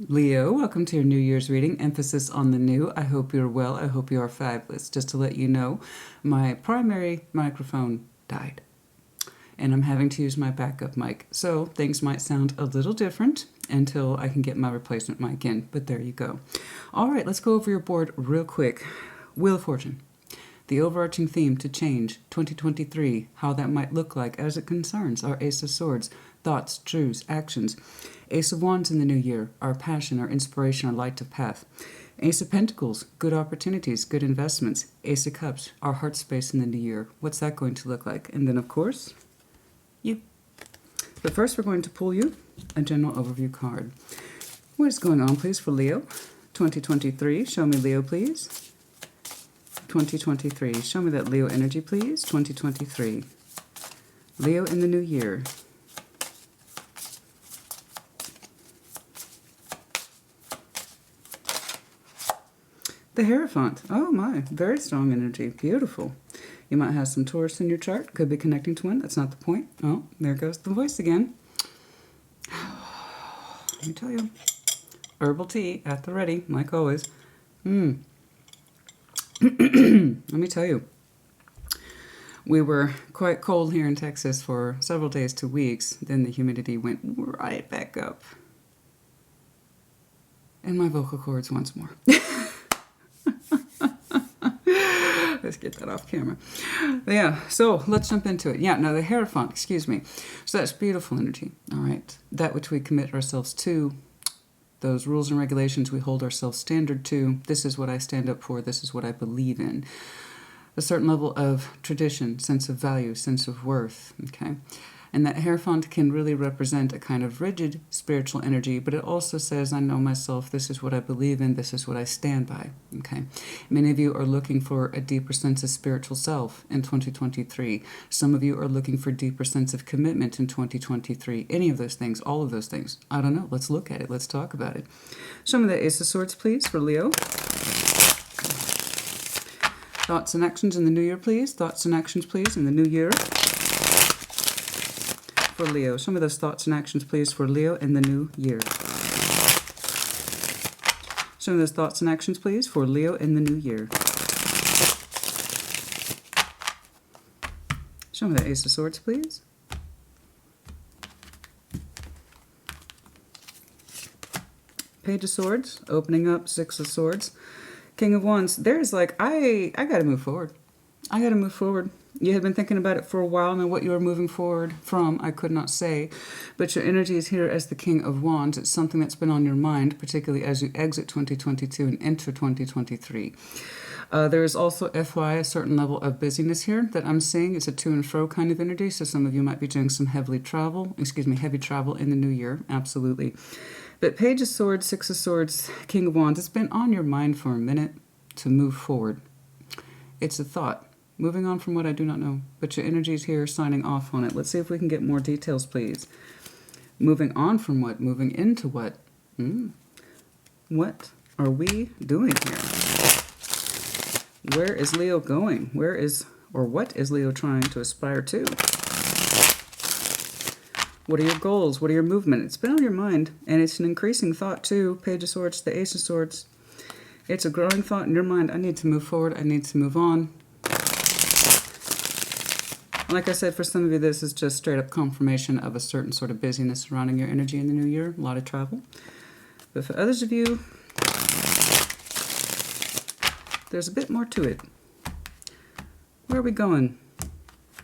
Leo, welcome to your New Year's reading. Emphasis on the new. I hope you're well. I hope you are fabulous. Just to let you know, my primary microphone died, and I'm having to use my backup mic. So things might sound a little different until I can get my replacement mic in, but there you go. All right, let's go over your board real quick. Wheel of Fortune. The overarching theme to change 2023, how that might look like as it concerns our Ace of Swords, thoughts, truths, actions. Ace of Wands in the new year, our passion, our inspiration, our light of path. Ace of Pentacles, good opportunities, good investments. Ace of Cups, our heart space in the new year. What's that going to look like? And then, of course, you. But first, we're going to pull you a general overview card. What is going on, please, for Leo? 2023. Show me Leo, please. 2023. Show me that Leo energy, please. 2023. Leo in the new year. The Hierophant. Oh my, very strong energy. Beautiful. You might have some Taurus in your chart. Could be connecting to one. That's not the point. Oh, there goes the voice again. Let me tell you. Herbal tea at the ready, like always. Let me tell you. We were quite cold here in Texas for several days to weeks. Then the humidity went right back up. And my vocal cords once more. Let's get that off camera. Yeah, so let's jump into it. Yeah, no, the Hierophant, excuse me. So that's beautiful energy, all right? That which we commit ourselves to, those rules and regulations we hold ourselves standard to, this is what I stand up for, this is what I believe in. A certain level of tradition, sense of value, sense of worth, okay? And that Hierophant can really represent a kind of rigid spiritual energy, but it also says, I know myself, this is what I believe in, this is what I stand by, okay? Many of you are looking for a deeper sense of spiritual self in 2023. Some of you are looking for a deeper sense of commitment in 2023. Any of those things, all of those things. I don't know. Let's look at it. Let's talk about it. Show me the Ace of Swords, please, for Leo. Thoughts and actions in the new year, please. Thoughts and actions, please, in the new year. For Leo. Show me those thoughts and actions, please, for Leo in the new year. Show me those thoughts and actions, please, for Leo in the new year. Show me the Ace of Swords, please. Page of Swords, opening up, Six of Swords. King of Wands. There's like, I got to move forward. I got to move forward. You had been thinking about it for a while, and what you are moving forward from, I could not say. But your energy is here as the King of Wands. It's something that's been on your mind, particularly as you exit 2022 and enter 2023. There is also, FY, a certain level of busyness here that I'm seeing. It's a to and fro kind of energy, so some of you might be doing some heavy travel in the new year, absolutely. But Page of Swords, Six of Swords, King of Wands, it's been on your mind for a minute to move forward. It's a thought. Moving on from what I do not know, but your energy is here signing off on it. Let's see if we can get more details, please. Moving on from what? Moving into what? What are we doing here? Where is Leo going? What is Leo trying to aspire to? What are your goals? What are your movement? It's been on your mind, and it's an increasing thought too. Page of Swords, the Ace of Swords. It's a growing thought in your mind. I need to move forward. I need to move on. Like I said, for some of you, this is just straight up confirmation of a certain sort of busyness surrounding your energy in the new year. A lot of travel. But for others of you, there's a bit more to it. Where are we going?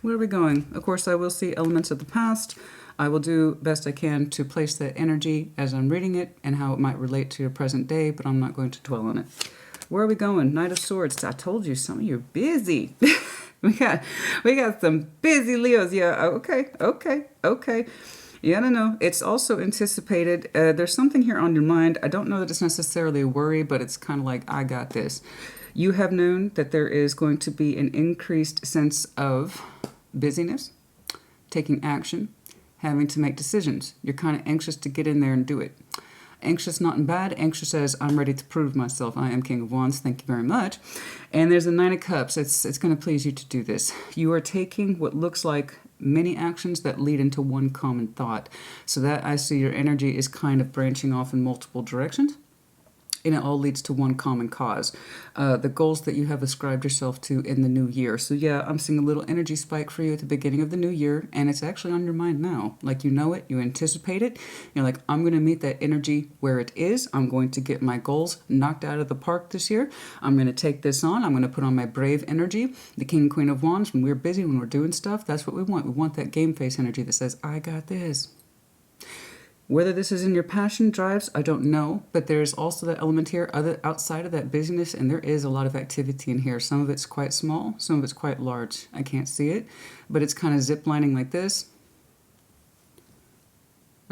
Where are we going? Of course, I will see elements of the past. I will do best I can to place that energy as I'm reading it and how it might relate to your present day, but I'm not going to dwell on it. Where are we going? Knight of Swords. I told you, some of you are busy. We got some busy Leos. Yeah, okay. Yeah, no. It's also anticipated. There's something here on your mind. I don't know that it's necessarily a worry, but it's kind of like, I got this. You have known that there is going to be an increased sense of busyness, taking action, having to make decisions. You're kind of anxious to get in there and do it. Anxious, not in bad. Anxious says, I'm ready to prove myself. I am King of Wands. Thank you very much. And there's a Nine of Cups. It's going to please you to do this. You are taking what looks like many actions that lead into one common thought. So that I see your energy is kind of branching off in multiple directions. And it all leads to one common cause. The goals that you have ascribed yourself to in the new year. So yeah, I'm seeing a little energy spike for you at the beginning of the new year, and it's actually on your mind now. Like you know it, you anticipate it. You're like, I'm going to meet that energy where it is. I'm going to get my goals knocked out of the park this year. I'm going to take this on. I'm going to put on my brave energy. The King and Queen of Wands, when we're busy, when we're doing stuff, that's what we want. We want that game face energy that says, I got this. Whether this is in your passion drives, I don't know, but there's also that element here outside of that busyness, and there is a lot of activity in here. Some of it's quite small, some of it's quite large. I can't see it, but it's kind of ziplining like this.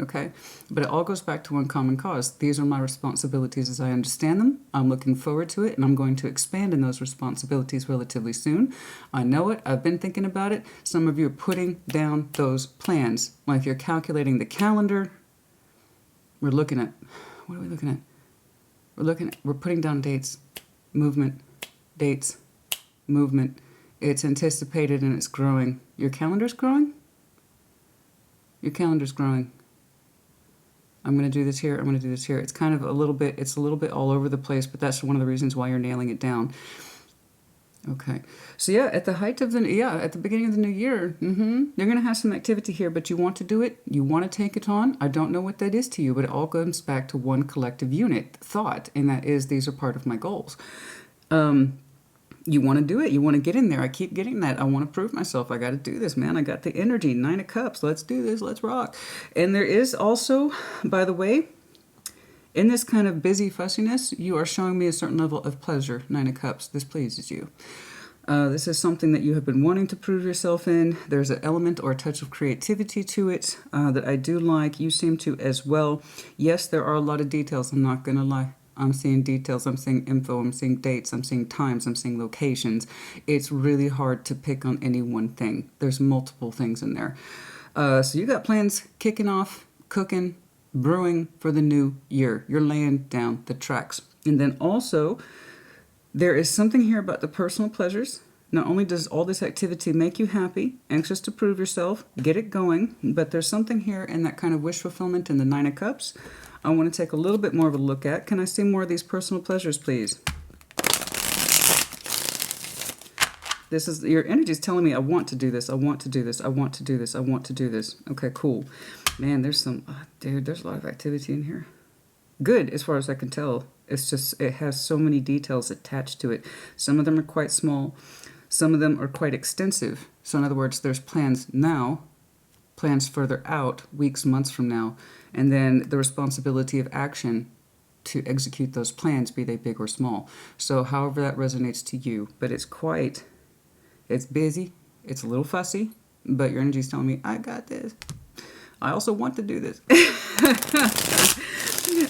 Okay, but it all goes back to one common cause. These are my responsibilities as I understand them. I'm looking forward to it, and I'm going to expand in those responsibilities relatively soon. I know it. I've been thinking about it. Some of you are putting down those plans. Like you're calculating the calendar. We're looking at, what are we looking at? We're putting down dates, movement, dates, movement. It's anticipated and it's growing. Your calendar's growing? Your calendar's growing. I'm going to do this here. I'm going to do this here. It's kind of it's a little bit all over the place, but that's one of the reasons why you're nailing it down. Okay, so yeah, at the beginning of the new year, you're going to have some activity here, but you want to do it, you want to take it on. I don't know what that is to you, but it all comes back to one collective unit thought, and that is, these are part of my goals. You want to do it, you want to get in there. I keep getting that. I want to prove myself. I got to do this, man. I got the energy, 9 of Cups. Let's do this, let's rock. And there is also, by the way, in this kind of busy fussiness, you are showing me a certain level of pleasure, 9 of Cups. This pleases you. This is something that you have been wanting to prove yourself in. There's an element or a touch of creativity to it that I do like. You seem to as well. Yes, there are a lot of details. I'm not going to lie. I'm seeing details. I'm seeing info. I'm seeing dates. I'm seeing times. I'm seeing locations. It's really hard to pick on any one thing. There's multiple things in there. So you got plans kicking off, cooking, brewing for the new year. You're laying down the tracks. And then also, there is something here about the personal pleasures. Not only does all this activity make you happy, anxious to prove yourself, get it going, but there's something here in that kind of wish fulfillment in the 9 of Cups I want to take a little bit more of a look at. Can I see more of these personal pleasures, please? This is, your energy is telling me I want to do this, I want to do this, I want to do this, I want to do this. Okay, cool. Man, there's some, dude, there's a lot of activity in here. Good, as far as I can tell. It's just, it has so many details attached to it. Some of them are quite small. Some of them are quite extensive. So in other words, there's plans now, plans further out, weeks, months from now, and then the responsibility of action to execute those plans, be they big or small. So however that resonates to you. But it's quite, it's busy, it's a little fussy, but your energy is telling me, I got this. I also want to do this.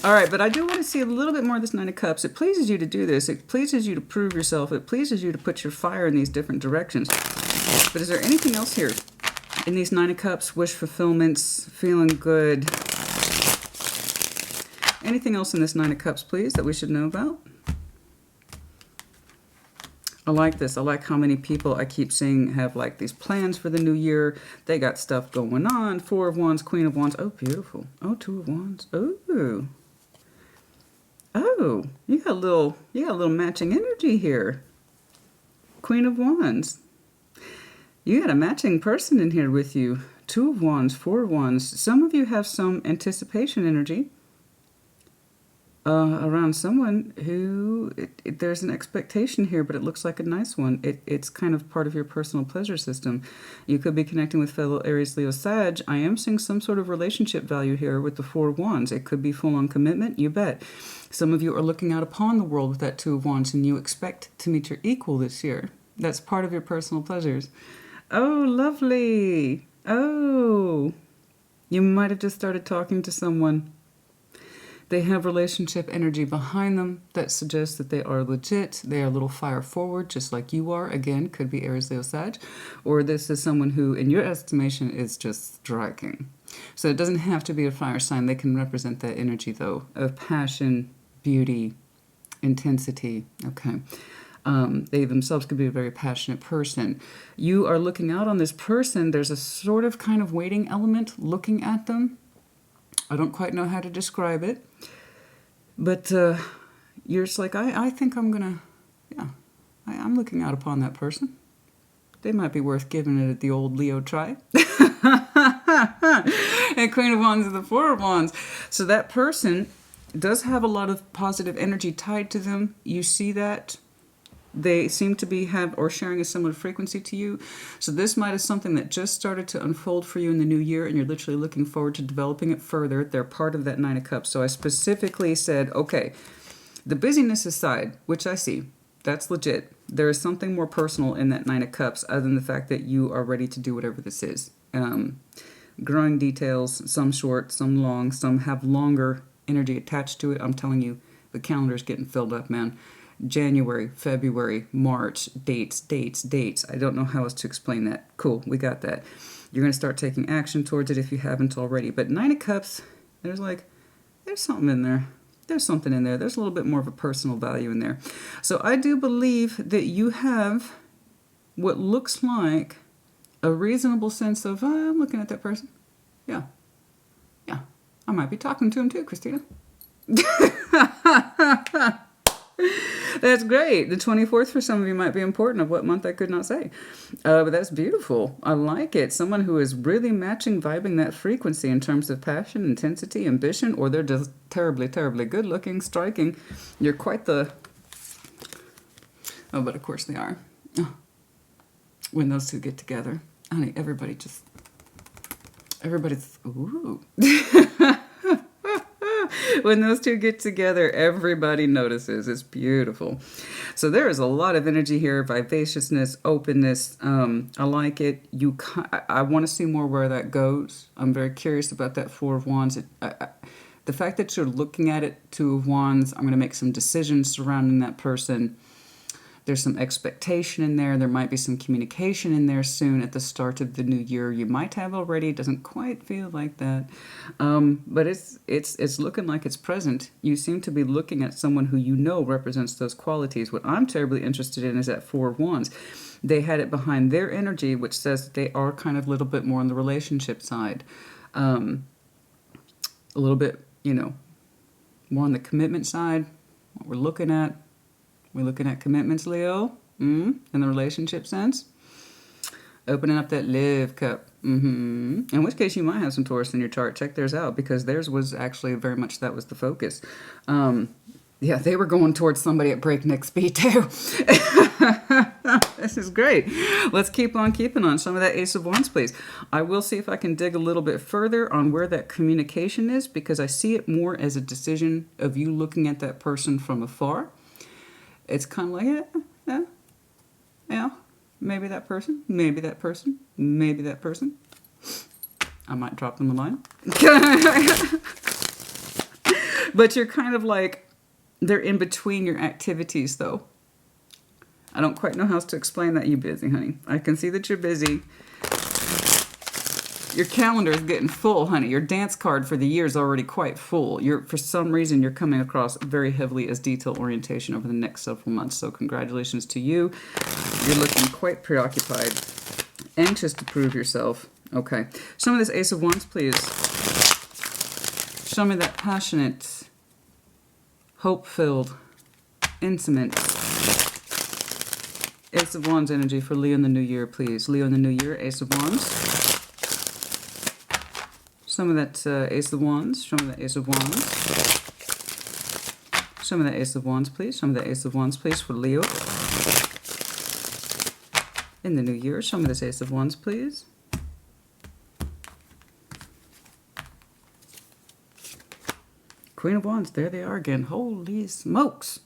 All right, but I do want to see a little bit more of this 9 of Cups. It pleases you to do this. It pleases you to prove yourself. It pleases you to put your fire in these different directions. But is there anything else here in these 9 of Cups? Wish fulfillments, feeling good. Anything else in this 9 of Cups, please, that we should know about? I like this. I like how many people I keep seeing have like these plans for the new year. They got stuff going on. 4 of Wands, Queen of Wands. Oh, beautiful. Oh, 2 of Wands. Ooh. Oh, you got a little matching energy here. Queen of Wands. You got a matching person in here with you. 2 of Wands, 4 of Wands. Some of you have some anticipation energy around someone who, there's an expectation here, but it looks like a nice one. It's kind of part of your personal pleasure system. You could be connecting with fellow Aries, Leo, Sag. I am seeing some sort of relationship value here with the 4 of Wands. It could be full-on commitment, you bet. Some of you are looking out upon the world with that 2 of Wands, and you expect to meet your equal this year. That's part of your personal pleasures. Oh, lovely. Oh, you might have just started talking to someone. They have relationship energy behind them that suggests that they are legit. They are a little fire forward, just like you are. Again, could be Aries, Leo, Sag. Or this is someone who, in your estimation, is just striking. So it doesn't have to be a fire sign. They can represent that energy, though, of passion, beauty, intensity. Okay. They themselves could be a very passionate person. You are looking out on this person. There's a sort of kind of waiting element looking at them. I don't quite know how to describe it. But you're just like, I think I'm going to, yeah, I'm looking out upon that person. They might be worth giving it the old Leo try. And Queen of Wands and the Four of Wands. So that person does have a lot of positive energy tied to them. You see that. They seem to be sharing a similar frequency to you. So this might be something that just started to unfold for you in the new year, and you're literally looking forward to developing it further. They're part of that Nine of Cups. So I specifically said, okay, the busyness aside, which I see, that's legit. There is something more personal in that Nine of Cups other than the fact that you are ready to do whatever this is. Growing details, some short, some long, some have longer energy attached to it. I'm telling you, the calendar's getting filled up, man. January, February, March, dates. I don't know how else to explain that. Cool, we got that. You're going to start taking action towards it if you haven't already. But Nine of Cups, there's something in there. There's something in there. There's a little bit more of a personal value in there. So I do believe that you have what looks like a reasonable sense of, I'm looking at that person. Yeah. I might be talking to him too, Christina. That's great. The 24th for some of you might be important. Of what month I could not say. But that's beautiful. I like it. Someone who is really vibing that frequency in terms of passion, intensity, ambition, or they're just terribly, terribly good looking, striking. You're quite the... Oh, but of course they are. Oh. When those two get together, honey, everybody's... Ooh. When those two get together, everybody notices. It's beautiful. So there is a lot of energy here, vivaciousness, openness. I like it. I want to see more where that goes. I'm very curious about that Four of Wands. The fact that you're looking at it, Two of Wands, I'm going to make some decisions surrounding that person. There's some expectation in there. There might be some communication in there soon at the start of the new year. You might have already. It doesn't quite feel like that. But it's looking like it's present. You seem to be looking at someone who you know represents those qualities. What I'm terribly interested in is that Four of Wands. They had it behind their energy, which says that they are kind of a little bit more on the relationship side. A little bit, more on the commitment side. What we're looking at. We're looking at commitments, Leo, in the relationship sense. Opening up that love cup. In which case you might have some Taurus in your chart. Check theirs out, because theirs was actually very much that was the focus. Yeah, they were going towards somebody at breakneck speed too. This is great. Let's keep on keeping on. Some of that Ace of Wands, please. I will see if I can dig a little bit further on where that communication is, because I see it more as a decision of you looking at that person from afar. It's kind of like, yeah, maybe that person, maybe that person, maybe that person. I might drop them a line. But you're kind of like, they're in between your activities, though. I don't quite know how else to explain that. You're busy, honey. I can see that you're busy. Your calendar is getting full, honey. Your dance card for the year is already quite full. For some reason, you're coming across very heavily as detail orientation over the next several months. So congratulations to you. You're looking quite preoccupied, anxious to prove yourself. Okay. Show me this Ace of Wands, please. Show me that passionate, hope-filled, intimate Ace of Wands energy for Leo in the new year, please. Leo in the new year, Ace of Wands. Some of that Ace of Wands. Show me that Ace of Wands. Show me that Ace of Wands, please. Show me that Ace of Wands, please, for Leo. In the new year, show me this Ace of Wands, please. Queen of Wands, there they are again. Holy smokes.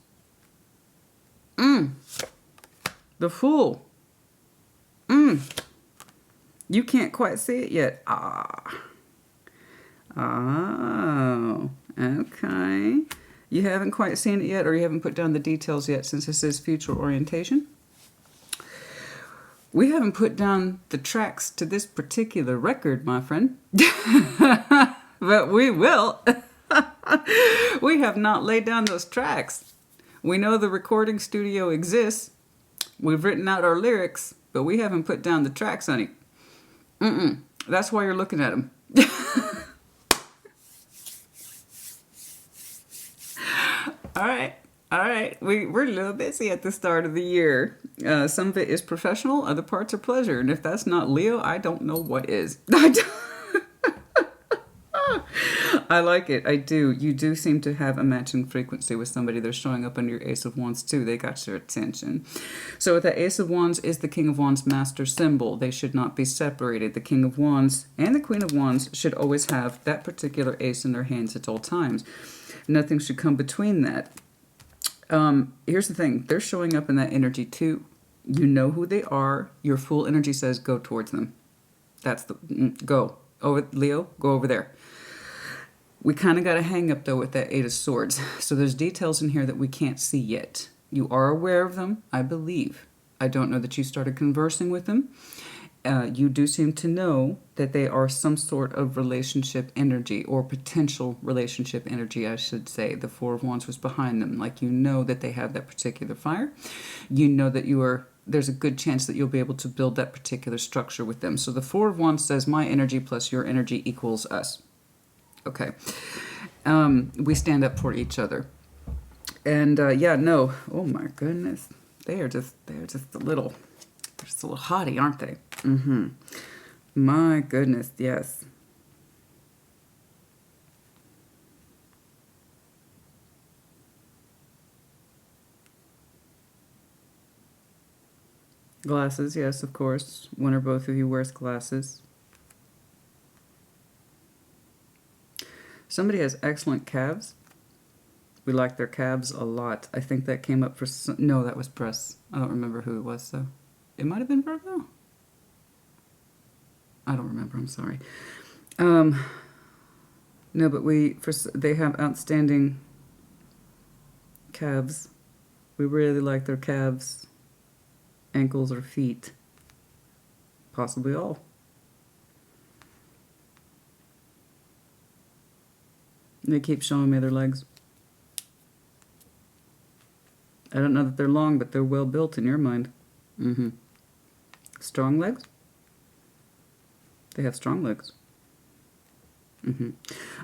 The Fool. You can't quite see it yet. Oh, okay. You haven't quite seen it yet, or you haven't put down the details yet, since this is future orientation. We haven't put down the tracks to this particular record, my friend. But we will. We have not laid down those tracks. We know the recording studio exists. We've written out our lyrics, but we haven't put down the tracks, honey. That's why you're looking at them. All right. All right. We're a little busy at the start of the year. Some of it is professional, other parts are pleasure. And if that's not Leo, I don't know what is. I like it. I do. You do seem to have a matching frequency with somebody. They're showing up under your Ace of Wands too. They got your attention. So with the Ace of Wands is the King of Wands master symbol. They should not be separated. The King of Wands and the Queen of Wands should always have that particular ace in their hands at all times. Nothing should come between that. Here's the thing. They're showing up in that energy too. You know who they are. Your full energy says go towards them. That's the go. Over, Leo, go over there. We kind of got a hang up, though, with that Eight of Swords. So there's details in here that we can't see yet. You are aware of them, I believe. I don't know that you started conversing with them. You do seem to know that they are some sort of relationship energy, or potential relationship energy, I should say. The Four of Wands was behind them. Like, you know that they have that particular fire. You know that there's a good chance that you'll be able to build that particular structure with them. So the Four of Wands says my energy plus your energy equals us. Okay. We stand up for each other. And yeah, no. Oh my goodness. They're just a little haughty, aren't they? My goodness, yes. Glasses, yes, of course. One or both of you wears glasses. Somebody has excellent calves. We like their calves a lot. I think that came up for... No, that was press. I don't remember who it was, though. It might have been Virgo. I don't remember. I'm sorry. No, but they have outstanding calves. We really like their calves, ankles, or feet. Possibly all. They keep showing me their legs. I don't know that they're long, but they're well built in your mind. Strong legs? They have strong legs.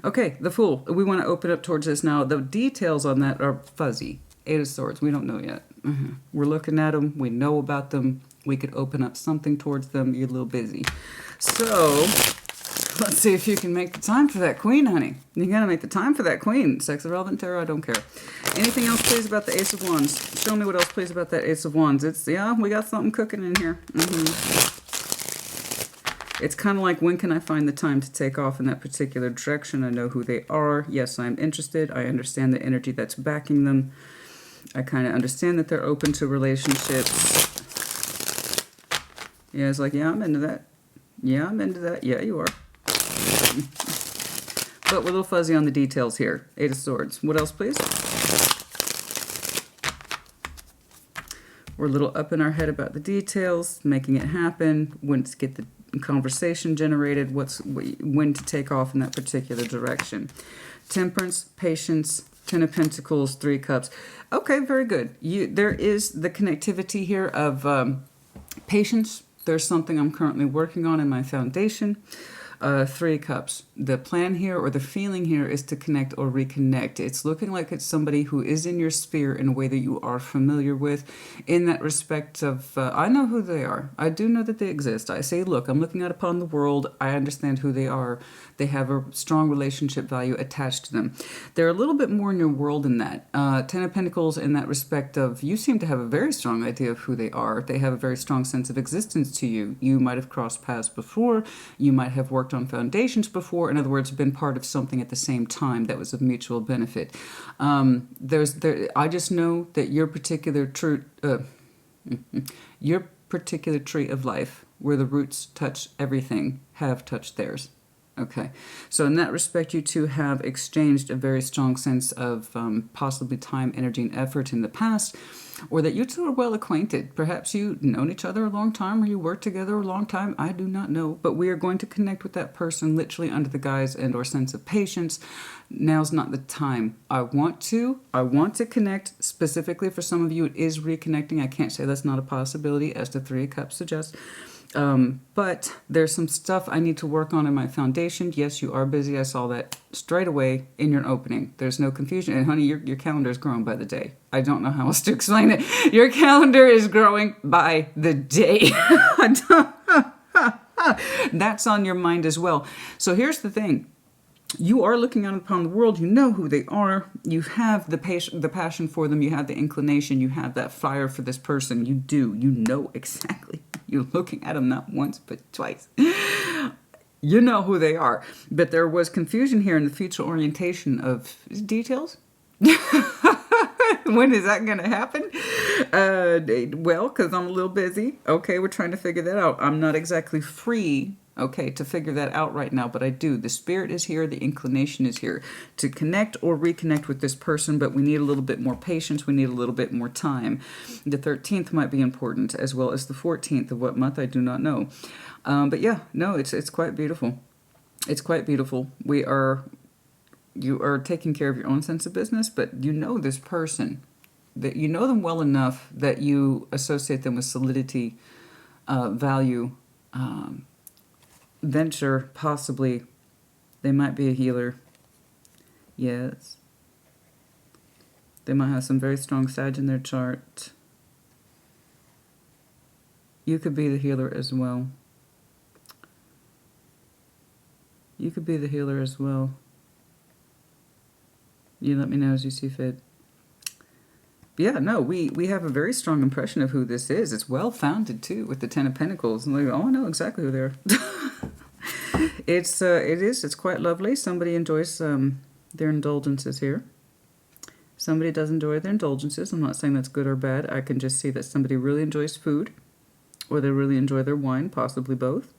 Okay, the Fool. We want to open up towards this now. The details on that are fuzzy. Eight of Swords. We don't know yet. We're looking at them. We know about them. We could open up something towards them. You're a little busy. So... let's see if you can make the time for that Queen, honey. You gotta make the time for that Queen. Sex irrelevant tarot, I don't care. Anything else, please, about the Ace of Wands? Show me what else, please, about that Ace of Wands. Yeah, we got something cooking in here. It's kind of like, when can I find the time to take off in that particular direction? I know who they are. Yes, I'm interested. I understand the energy that's backing them. I kind of understand that they're open to relationships. Yeah, it's like, yeah, I'm into that. Yeah, I'm into that. Yeah, you are. But we're a little fuzzy on the details here. Eight of Swords. What else, please? We're a little up in our head about the details, making it happen, when to get the conversation generated, when to take off in that particular direction. Temperance, patience, Ten of Pentacles, Three Cups. Okay, very good. There is the connectivity here of patience. There's something I'm currently working on in my foundation. Three Cups. The plan here, or the feeling here, is to connect or reconnect. It's looking like it's somebody who is in your sphere in a way that you are familiar with. In that respect of, I know who they are. I do know that they exist. I say, look, I'm looking out upon the world. I understand who they are. They have a strong relationship value attached to them. They're a little bit more in your world than that. Ten of Pentacles in that respect of, you seem to have a very strong idea of who they are. They have a very strong sense of existence to you. You might have crossed paths before. You might have worked on foundations before. In other words, been part of something at the same time that was of mutual benefit. I just know that your particular tree of life, where the roots touch everything, have touched theirs. Okay. So in that respect, you two have exchanged a very strong sense of possibly time, energy, and effort in the past, or that you two are well acquainted. Perhaps you've known each other a long time, or you worked together a long time. I do not know. But we are going to connect with that person literally under the guise and or sense of patience. Now's not the time. I want to connect. Specifically for some of you, it is reconnecting. I can't say that's not a possibility, as the Three of Cups suggests. But there's some stuff I need to work on in my foundation. Yes, you are busy. I saw that straight away in your opening. There's no confusion. And honey, your calendar is growing by the day. I don't know how else to explain it. Your calendar is growing by the day. That's on your mind as well. So here's the thing. You are looking out upon the world. You know who they are. You have the passion for them. You have the inclination. You have that fire for this person. You do. You know exactly. You're looking at them not once, but twice. You know who they are. But there was confusion here in the future orientation of details. When is that going to happen? Well, because I'm a little busy. Okay, we're trying to figure that out. I'm not exactly free, okay, to figure that out right now, but I do. The spirit is here. The inclination is here to connect or reconnect with this person, but we need a little bit more patience. We need a little bit more time. The 13th might be important, as well as the 14th of what month, I do not know. But yeah, no, it's quite beautiful. It's quite beautiful. You are taking care of your own sense of business, but you know this person, that you know them well enough that you associate them with solidity, value, venture, possibly. They might be a healer. Yes. They might have some very strong Sag in their chart. You could be the healer as well. You could be the healer as well. You let me know as you see fit. Yeah, no, we have a very strong impression of who this is. It's well-founded, too, with the Ten of Pentacles. And like, oh, I know exactly who they are. It's quite lovely. Somebody enjoys their indulgences here. Somebody does enjoy their indulgences. I'm not saying that's good or bad. I can just see that somebody really enjoys food, or they really enjoy their wine, possibly both.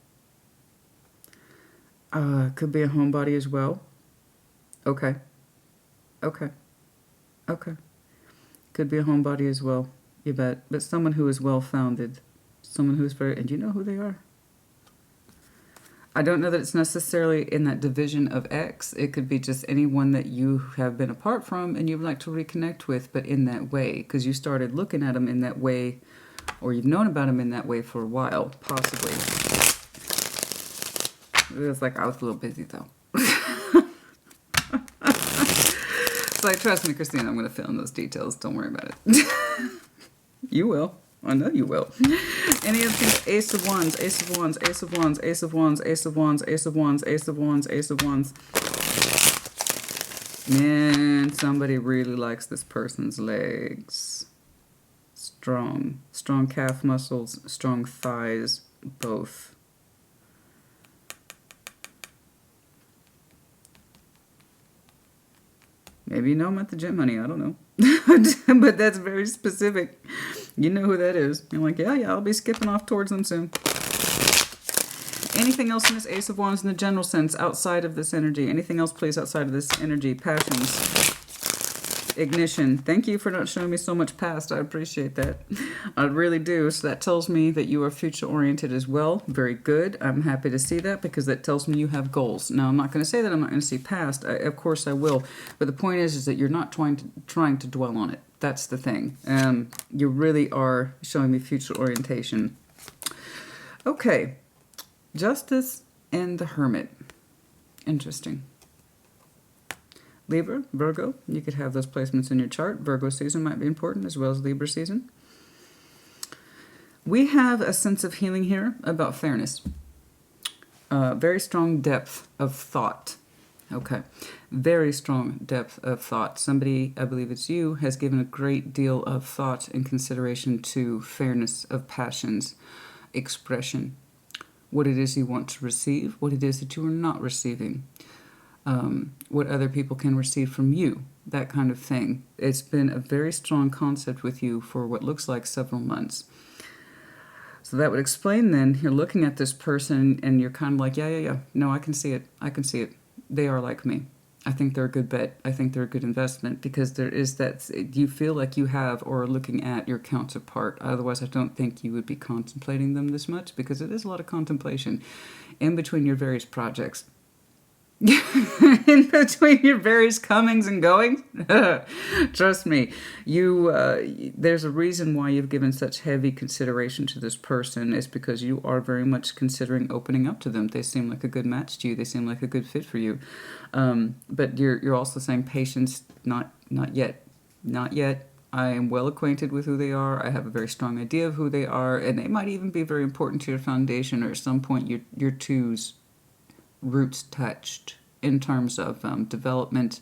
Could be a homebody as well. Okay. Okay. Could be a homebody as well, you bet. But someone who is well-founded. Someone who is very... And you know who they are. I don't know that it's necessarily in that division of X. It could be just anyone that you have been apart from and you would like to reconnect with, but in that way. Because you started looking at them in that way, or you've known about them in that way for a while, possibly. It was like I was a little busy, though. Like, trust me, Christina, I'm going to fill in those details. Don't worry about it. You will. I know you will. Any of these Ace of Wands, Ace of Wands, Ace of Wands, Ace of Wands, Ace of Wands, Ace of Wands, Ace of Wands, Ace of Wands. Man, somebody really likes this person's legs. Strong. Strong calf muscles, strong thighs, both. Maybe you know him at the gym, honey. I don't know. But that's very specific. You know who that is. You're like, yeah, I'll be skipping off towards them soon. Anything else in this Ace of Wands in the general sense outside of this energy? Anything else, please, outside of this energy? Passions. Ignition. Thank you for not showing me so much past. I appreciate that. I really do. So that tells me that you are future oriented as well. Very good. I'm happy to see that because that tells me you have goals. Now, I'm not going to say that I'm not going to see past. Of course I will. But the point is that you're not trying to dwell on it. That's the thing. You really are showing me future orientation. Okay. Justice and the Hermit. Interesting. Libra, Virgo, you could have those placements in your chart. Virgo season might be important as well as Libra season. We have a sense of healing here about fairness. Very strong depth of thought. Okay. Very strong depth of thought. Somebody, I believe it's you, has given a great deal of thought and consideration to fairness of passions, expression, what it is you want to receive, what it is that you are not receiving. What other people can receive from you, that kind of thing. It's been a very strong concept with you for what looks like several months. So that would explain then, you're looking at this person and you're kind of like, yeah. No, I can see it. They are like me. I think they're a good bet. I think they're a good investment, because there is that, you feel like you have or are looking at your counterpart. Otherwise, I don't think you would be contemplating them this much, because it is a lot of contemplation in between your various projects. In between your various comings and goings. Trust me, there's a reason why you've given such heavy consideration to this person. Is because you are very much considering opening up to them. They seem like a good match to you. They seem like a good fit for you. But you're also saying patience. Not yet. I am well acquainted with who they are. I have a very strong idea of who they are, and they might even be very important to your foundation, or at some point your two's roots touched in terms of development,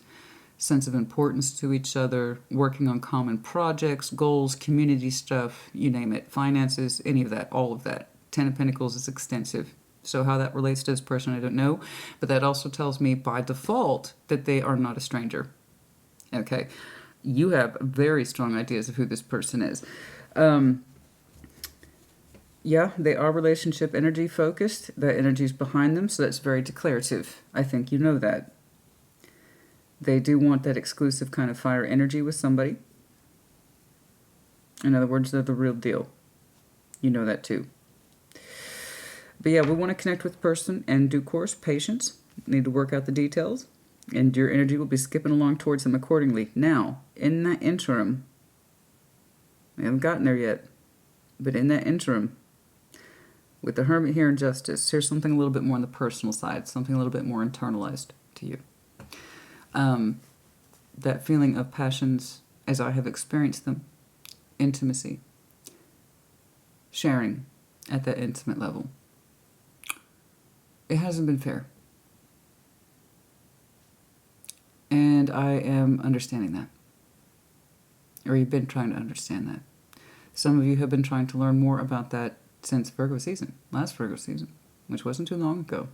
sense of importance to each other, working on common projects, goals, community stuff, you name it, finances, any of that, all of that. Ten of Pentacles is extensive. So how that relates to this person, I don't know. But that also tells me by default that they are not a stranger. Okay. You have very strong ideas of who this person is. Yeah, they are relationship energy focused. That energy is behind them, so that's very declarative. I think you know that. They do want that exclusive kind of fire energy with somebody. In other words, they're the real deal. You know that too. But yeah, we want to connect with the person in due course. Patience. Need to work out the details. And your energy will be skipping along towards them accordingly. Now, in that interim, we haven't gotten there yet, but in that interim, with the Hermit here in Justice, here's something a little bit more on the personal side, something a little bit more internalized to you. That feeling of passions, as I have experienced them, intimacy, sharing at that intimate level, it hasn't been fair. And I am understanding that. Or you've been trying to understand that. Some of you have been trying to learn more about that since Virgo season, last Virgo season, which wasn't too long ago.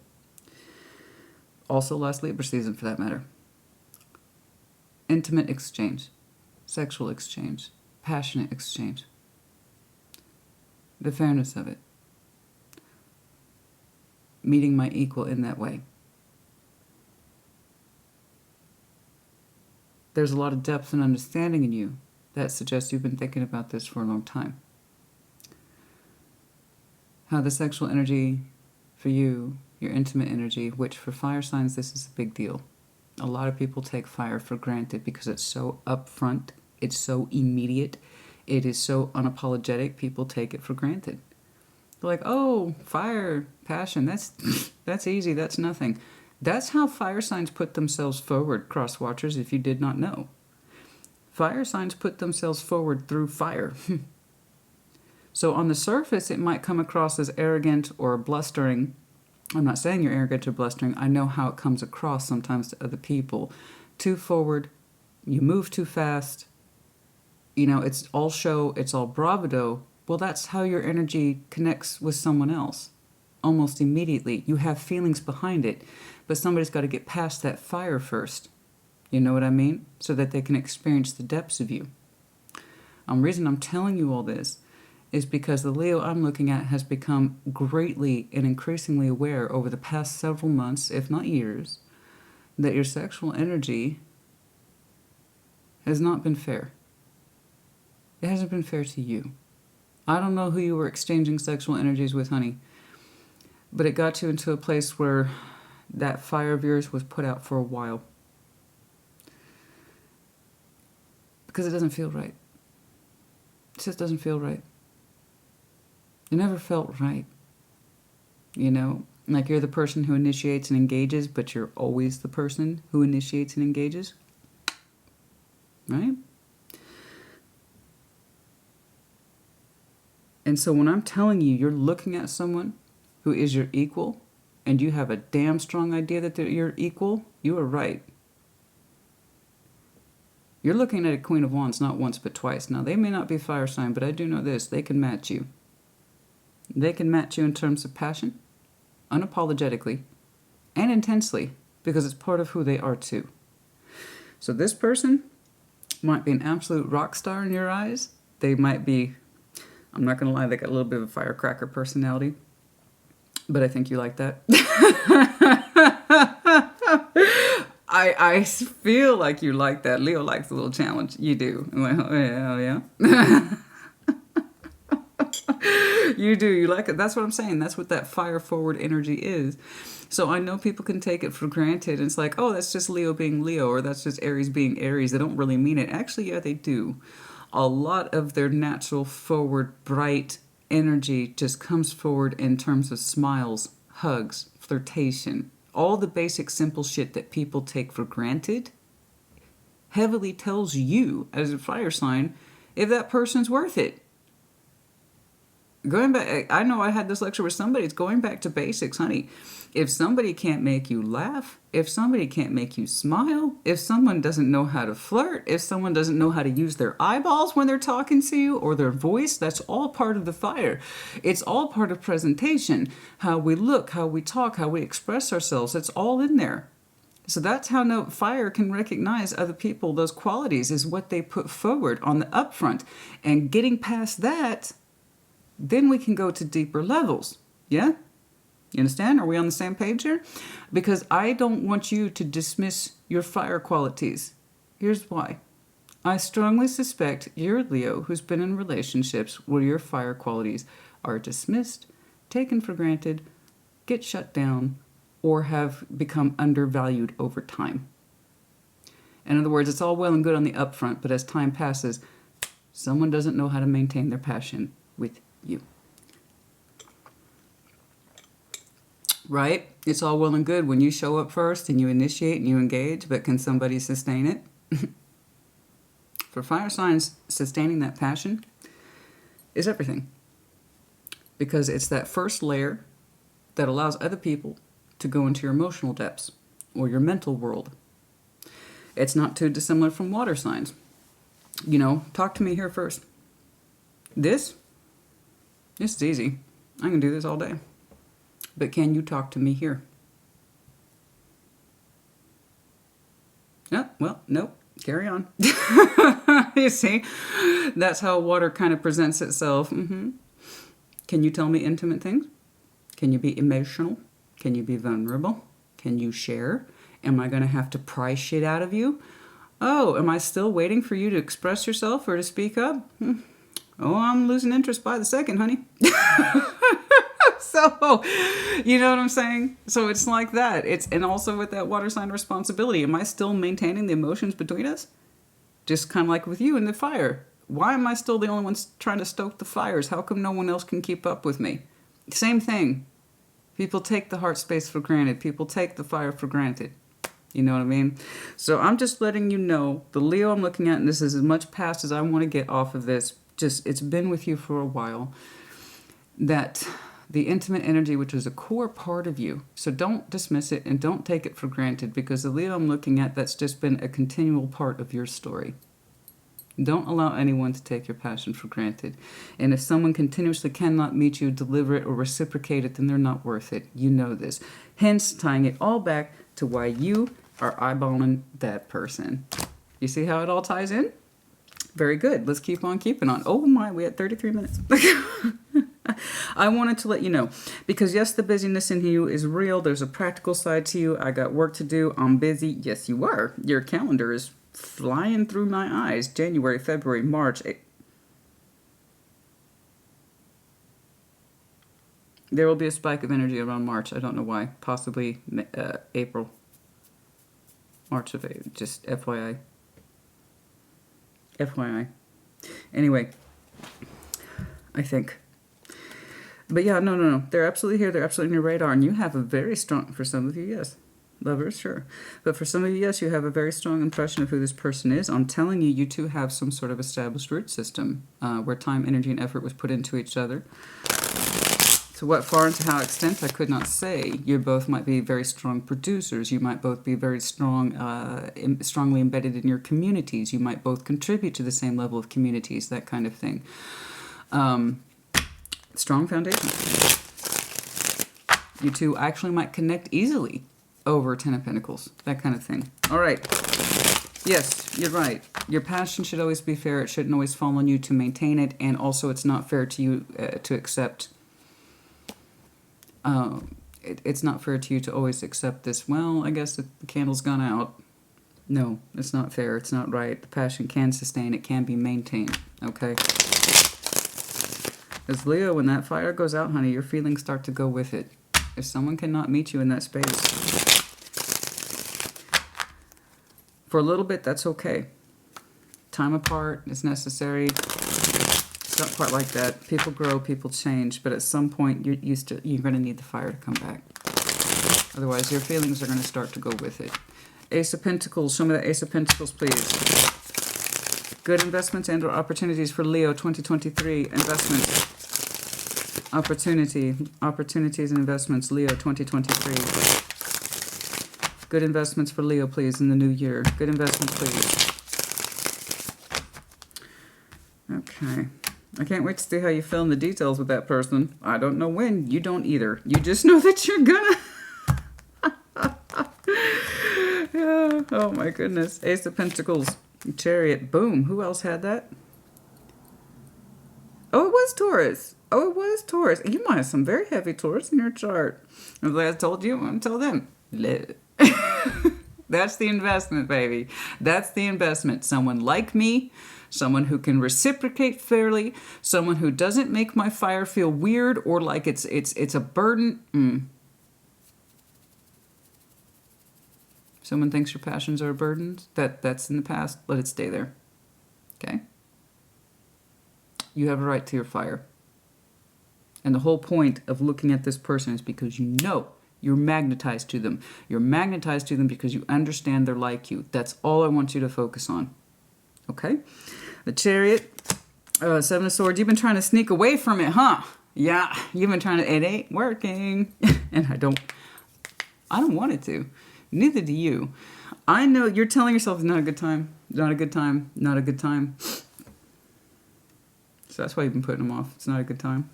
Also last Libra season, for that matter. Intimate exchange, sexual exchange, passionate exchange. The fairness of it. Meeting my equal in that way. There's a lot of depth and understanding in you that suggests you've been thinking about this for a long time. How the sexual energy for you, your intimate energy, which for fire signs, this is a big deal. A lot of people take fire for granted because it's so upfront, it's so immediate, it is so unapologetic, people take it for granted. They're like, oh, fire, passion, that's easy, that's nothing. That's how fire signs put themselves forward, cross watchers, if you did not know. Fire signs put themselves forward through fire. So on the surface, it might come across as arrogant or blustering. I'm not saying you're arrogant or blustering. I know how it comes across sometimes to other people. Too forward, you move too fast. You know, it's all show, it's all bravado. Well, that's how your energy connects with someone else. Almost immediately. You have feelings behind it, but somebody's got to get past that fire first. You know what I mean? So that they can experience the depths of you. The reason I'm telling you all this is because the Leo I'm looking at has become greatly and increasingly aware over the past several months, if not years, that your sexual energy has not been fair. It hasn't been fair to you. I don't know who you were exchanging sexual energies with, honey, but it got you into a place where that fire of yours was put out for a while. Because it doesn't feel right. It just doesn't feel right. It never felt right. You know, like you're the person who initiates and engages, but you're always the person who initiates and engages. Right? And so when I'm telling you, you're looking at someone who is your equal, and you have a damn strong idea that they're your equal, you are right. You're looking at a Queen of Wands not once but twice. Now, they may not be a fire sign, but I do know this. They can match you. They can match you in terms of passion, unapologetically, and intensely, because it's part of who they are too. So this person might be an absolute rock star in your eyes. They might be I'm not going to lie, they got a little bit of a firecracker personality. But I think you like that. I feel like you like that. Leo likes a little challenge. You do. I'm like, oh, yeah. You do. You like it. That's what I'm saying. That's what that fire forward energy is. So I know people can take it for granted. It's like, oh, that's just Leo being Leo, or that's just Aries being Aries. They don't really mean it. Actually, yeah, they do. A lot of their natural forward, bright energy just comes forward in terms of smiles, hugs, flirtation. All the basic simple shit that people take for granted heavily tells you, as a fire sign, if that person's worth it. Going back, I know I had this lecture with somebody. It's going back to basics, honey. If somebody can't make you laugh, if somebody can't make you smile, if someone doesn't know how to flirt, if someone doesn't know how to use their eyeballs when they're talking to you, or their voice, that's all part of the fire. It's all part of presentation. How we look, how we talk, how we express ourselves, it's all in there. So that's how fire can recognize other people. Those qualities is what they put forward on the upfront. And getting past that, then we can go to deeper levels. Yeah? You understand? Are we on the same page here? Because I don't want you to dismiss your fire qualities. Here's why. I strongly suspect you're Leo who's been in relationships where your fire qualities are dismissed, taken for granted, get shut down, or have become undervalued over time. In other words, it's all well and good on the upfront, but as time passes, someone doesn't know how to maintain their passion with you. Right? It's all well and good when you show up first and you initiate and you engage, but can somebody sustain it? For fire signs, sustaining that passion is everything. Because it's that first layer that allows other people to go into your emotional depths or your mental world. It's not too dissimilar from water signs. You know, talk to me here first. This is easy. I can do this all day. But can you talk to me here? Oh, well, nope. Carry on. You see? That's how water kind of presents itself. Mm-hmm. Can you tell me intimate things? Can you be emotional? Can you be vulnerable? Can you share? Am I going to have to pry shit out of you? Oh, am I still waiting for you to express yourself or to speak up? Oh, I'm losing interest by the second, honey. So, you know what I'm saying? So it's like that. And also with that water sign responsibility, am I still maintaining the emotions between us? Just kind of like with you in the fire. Why am I still the only one trying to stoke the fires? How come no one else can keep up with me? Same thing. People take the heart space for granted. People take the fire for granted. You know what I mean? So I'm just letting you know, the Leo I'm looking at, and this is as much past as I want to get off of this, just it's been with you for a while, that the intimate energy, which is a core part of you. So don't dismiss it and don't take it for granted, because the Leo I'm looking at, that's just been a continual part of your story. Don't allow anyone to take your passion for granted. And if someone continuously cannot meet you, deliver it, or reciprocate it, then they're not worth it. You know this. Hence, tying it all back to why you are eyeballing that person. You see how it all ties in? Very good. Let's keep on keeping on. Oh my, we had 33 minutes. I wanted to let you know, because yes, the busyness in you is real. There's a practical side to you. I got work to do. I'm busy. Yes, you are. Your calendar is flying through my eyes. January, February, March. There will be a spike of energy around March. I don't know why. Possibly April. March of April. Just FYI. FYI. Anyway, I think. But yeah, no. They're absolutely here. They're absolutely on your radar. And you have a very strong, for some of you, yes. Lovers, sure. But for some of you, yes, you have a very strong impression of who this person is. I'm telling you, you two have some sort of established root system where time, energy, and effort was put into each other. To what far and to how extent, I could not say. You both might be very strong producers. You might both be very strong, strongly embedded in your communities. You might both contribute to the same level of communities, that kind of thing. Strong foundation. You two actually might connect easily over 10 of Pentacles, that kind of thing. All right. Yes, you're right. Your passion should always be fair. It shouldn't always fall on you to maintain it. And also, it's not fair to you to accept. It's not fair to you to always accept this. Well, I guess the candle's gone out. No, it's not fair. It's not right. The passion can sustain. It can be maintained. Okay? As Leo, when that fire goes out, honey, your feelings start to go with it. If someone cannot meet you in that space, for a little bit, that's okay. Time apart is necessary. It's not quite like that. People grow, people change, but at some point, you're going to need the fire to come back. Otherwise, your feelings are going to start to go with it. Ace of Pentacles. Show me the Ace of Pentacles, please. Good investments and or opportunities for Leo 2023. Investments. Opportunities and investments. Leo 2023. Good investments for Leo, please, in the new year. Good investments, please. Okay. I can't wait to see how you fill in the details with that person. I don't know when. You don't either. You just know that you're gonna... Yeah. Oh, my goodness. Ace of Pentacles. Chariot. Boom. Who else had that? Oh, it was Taurus. Oh, it was Taurus. You might have some very heavy Taurus in your chart. As I told you, I'm going to tell them. That's the investment, baby. That's the investment. Someone like me, someone who can reciprocate fairly, someone who doesn't make my fire feel weird or like it's a burden. Someone thinks your passions are burdens. That's in the past. Let it stay there. Okay? You have a right to your fire. And the whole point of looking at this person is because you know you're magnetized to them. You're magnetized to them because you understand they're like you. That's all I want you to focus on. Okay? The Chariot, Seven of Swords. You've been trying to sneak away from it, huh? Yeah, you've been trying to. It ain't working. And I don't want it to. Neither do you. I know you're telling yourself it's not a good time. Not a good time. Not a good time. So that's why you've been putting them off. It's not a good time.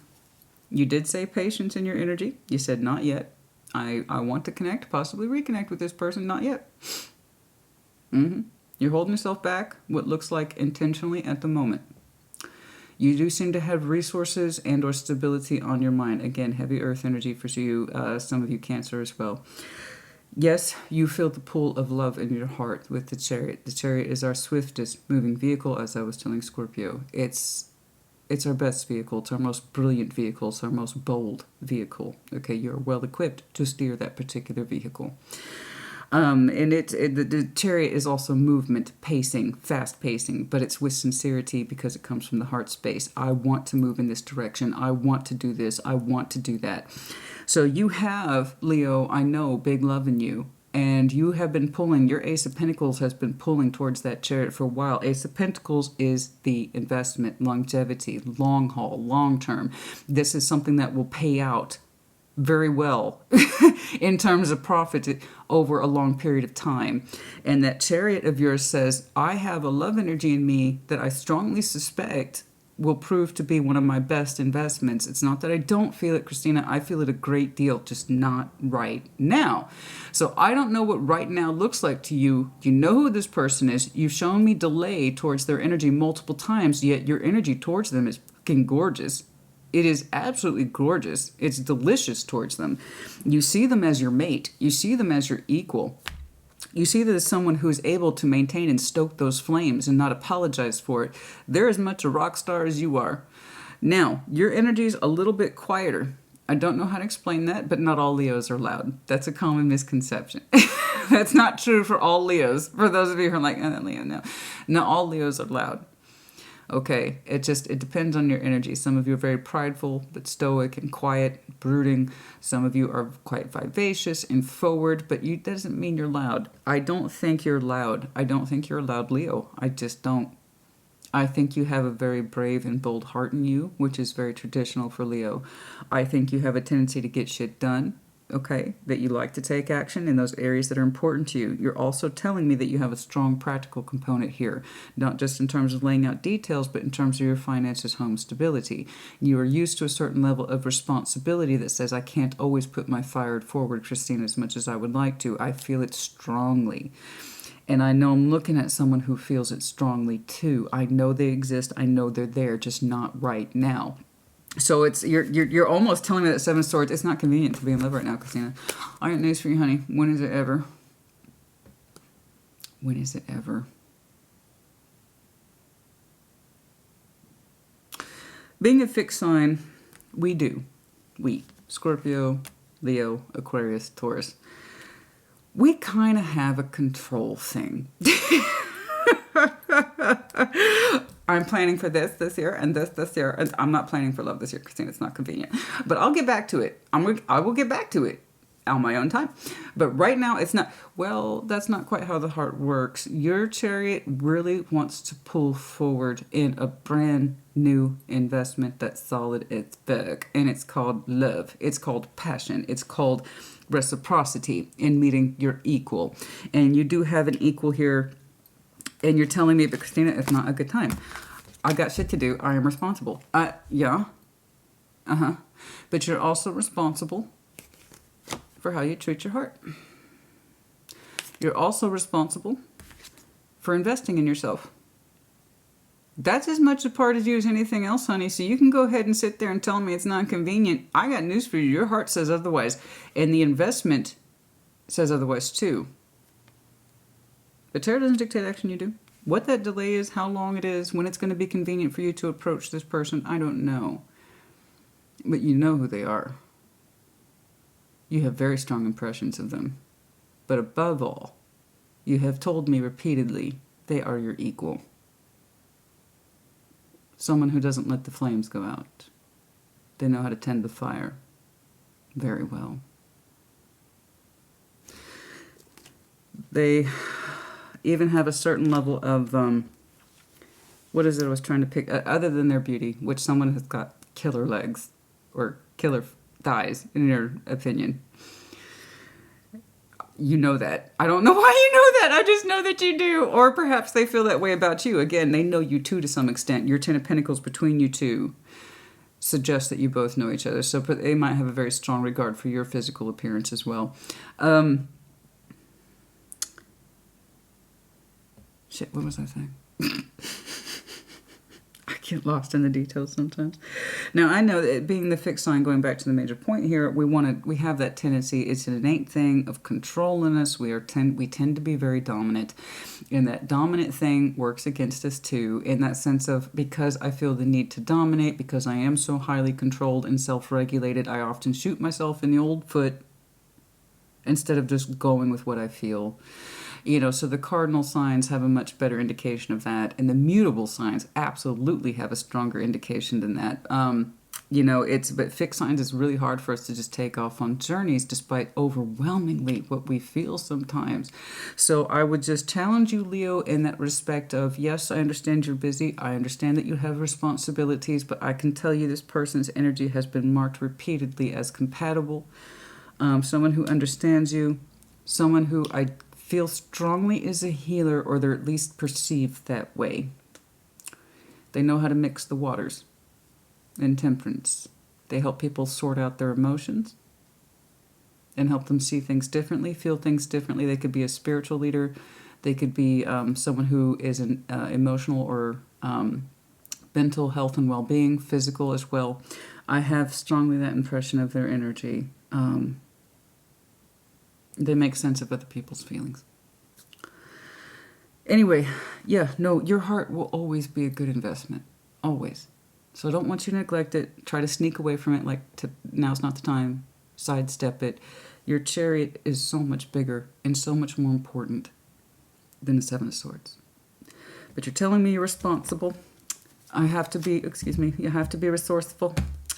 You did say patience in your energy. You said not yet. I want to connect, possibly reconnect with this person. Not yet. You're holding yourself back, what looks like intentionally at the moment. You do seem to have resources and or stability on your mind. Again, heavy earth energy for you, some of you Cancer as well. Yes, you feel the pull of love in your heart with the Chariot. The Chariot is our swiftest moving vehicle, as I was telling Scorpio. It's our best vehicle. It's our most brilliant vehicle. It's our most bold vehicle. Okay, you're well equipped to steer that particular vehicle. And the Chariot is also movement, pacing, fast pacing, but it's with sincerity because it comes from the heart space. I want to move in this direction. I want to do this. I want to do that. So you have, Leo, I know, big love in you. And you have been pulling, your Ace of Pentacles has been pulling towards that Chariot for a while. Ace of Pentacles is the investment, longevity, long haul, long term. This is something that will pay out very well in terms of profit over a long period of time. And that Chariot of yours says, I have a love energy in me that I strongly suspect will prove to be one of my best investments. It's not that I don't feel it, Christina. I feel it a great deal, just not right now. So I don't know what right now looks like to you. You know who this person is. You've shown me delay towards their energy multiple times, yet your energy towards them is fucking gorgeous. It is absolutely gorgeous. It's delicious towards them. You see them as your mate. You see them as your equal. You see that as someone who is able to maintain and stoke those flames and not apologize for it. They're as much a rock star as you are. Now, your energy is a little bit quieter. I don't know how to explain that, but not all Leos are loud. That's a common misconception. That's not true for all Leos. For those of you who are like, oh, Leo, no. Not all Leos are loud. Okay, it depends on your energy. Some of you are very prideful, but stoic and quiet, brooding. Some of you are quite vivacious and forward, but that doesn't mean you're loud. I don't think you're loud. I don't think you're a loud Leo. I just don't. I think you have a very brave and bold heart in you, which is very traditional for Leo. I think you have a tendency to get shit done. Okay, that you like to take action in those areas that are important to you. You're also telling me that you have a strong practical component here, not just in terms of laying out details, but in terms of your finances, home stability. You are used to a certain level of responsibility that says, I can't always put my fire forward, Christina, as much as I would like to. I feel it strongly. And I know I'm looking at someone who feels it strongly too. I know they exist. I know they're there, just not right now. So it's you're almost telling me that Seven of Swords, it's not convenient to be in love right now, Christina. I got news for you, honey. When is it ever? When is it ever? Being a fixed sign, we, Scorpio, Leo, Aquarius, Taurus, we kind of have a control thing. I'm planning for this year, and this year. And I'm not planning for love this year, Christina. It's not convenient. But I'll get back to it. I will get back to it on my own time. But right now, it's not. Well, that's not quite how the heart works. Your chariot really wants to pull forward in a brand new investment that's solid as fuck. And it's called love. It's called passion. It's called reciprocity in meeting your equal. And you do have an equal here. And you're telling me, but Christina, it's not a good time. I got shit to do. I am responsible. Yeah. But you're also responsible for how you treat your heart. You're also responsible for investing in yourself. That's as much a part of you as anything else, honey. So you can go ahead and sit there and tell me it's not convenient. I got news for you. Your heart says otherwise. And the investment says otherwise too. But tarot doesn't dictate action, you do. What that delay is, how long it is, when it's going to be convenient for you to approach this person, I don't know. But you know who they are. You have very strong impressions of them. But above all, you have told me repeatedly they are your equal. Someone who doesn't let the flames go out. They know how to tend the fire very well. They even have a certain level of, what is it I was trying to pick, other than their beauty, which someone has got killer legs or killer thighs, in your opinion. You know that. I don't know why you know that. I just know that you do. Or perhaps they feel that way about you. Again, they know you too to some extent. Your Ten of Pentacles between you two suggests that you both know each other. So they might have a very strong regard for your physical appearance as well. Shit, what was I saying? I get lost in the details sometimes. Now, I know that being the fixed sign, going back to the major point here, we have that tendency. It's an innate thing of control in us. We tend to be very dominant. And that dominant thing works against us too, in that sense of, because I feel the need to dominate, because I am so highly controlled and self-regulated, I often shoot myself in the old foot instead of just going with what I feel. You know, so the cardinal signs have a much better indication of that, and the mutable signs absolutely have a stronger indication than that. But fixed signs is really hard for us to just take off on journeys, despite overwhelmingly what we feel sometimes. So I would just challenge you, Leo, in that respect of, yes, I understand you're busy. I understand that you have responsibilities, but I can tell you this person's energy has been marked repeatedly as compatible. Someone who understands you, someone who I feel strongly is a healer, or they're at least perceived that way. They know how to mix the waters in temperance. They help people sort out their emotions and help them see things differently, feel things differently. They could be a spiritual leader. They could be someone who is an emotional or mental health and well-being, physical as well. I have strongly that impression of their energy. They make sense of other people's feelings. Anyway, yeah, no, your heart will always be a good investment. Always. So I don't want you to neglect it. Try to sneak away from it, now's not the time. Sidestep it. Your chariot is so much bigger and so much more important than the Seven of Swords. But you're telling me you're responsible. You have to be resourceful.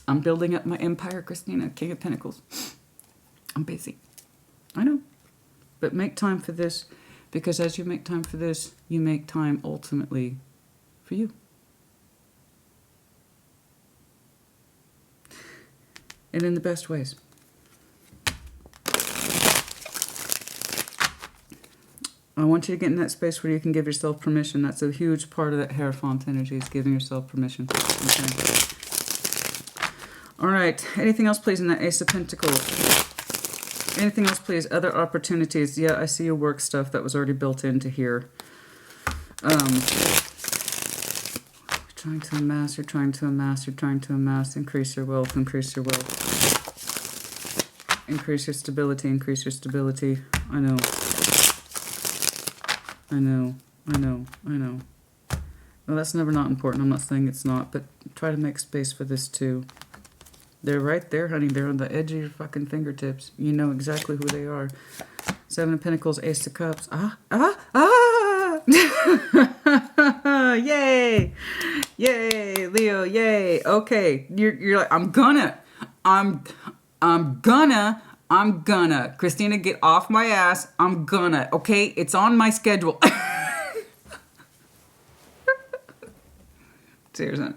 I'm building up my empire, Christina, King of Pentacles. I'm busy. I know. But make time for this, because as you make time for this, you make time ultimately for you. And in the best ways. I want you to get in that space where you can give yourself permission. That's a huge part of that Hierophant energy, is giving yourself permission. Okay. All right. Anything else, please, in that Ace of Pentacles? Anything else, please? Other opportunities. Yeah, I see your work stuff that was already built into here. Trying to amass, you're trying to amass, you're trying to amass. Increase your wealth, increase your wealth. Increase your stability, increase your stability. I know. I know, I know, I know. Well, that's never not important. I'm not saying it's not, but try to make space for this too. They're right there, honey. They're on the edge of your fucking fingertips. You know exactly who they are. Seven of Pentacles, Ace of Cups. Yay! Yay, Leo, yay. Okay, you're like, I'm gonna. Christina, get off my ass. I'm gonna. Okay, it's on my schedule. Seriously,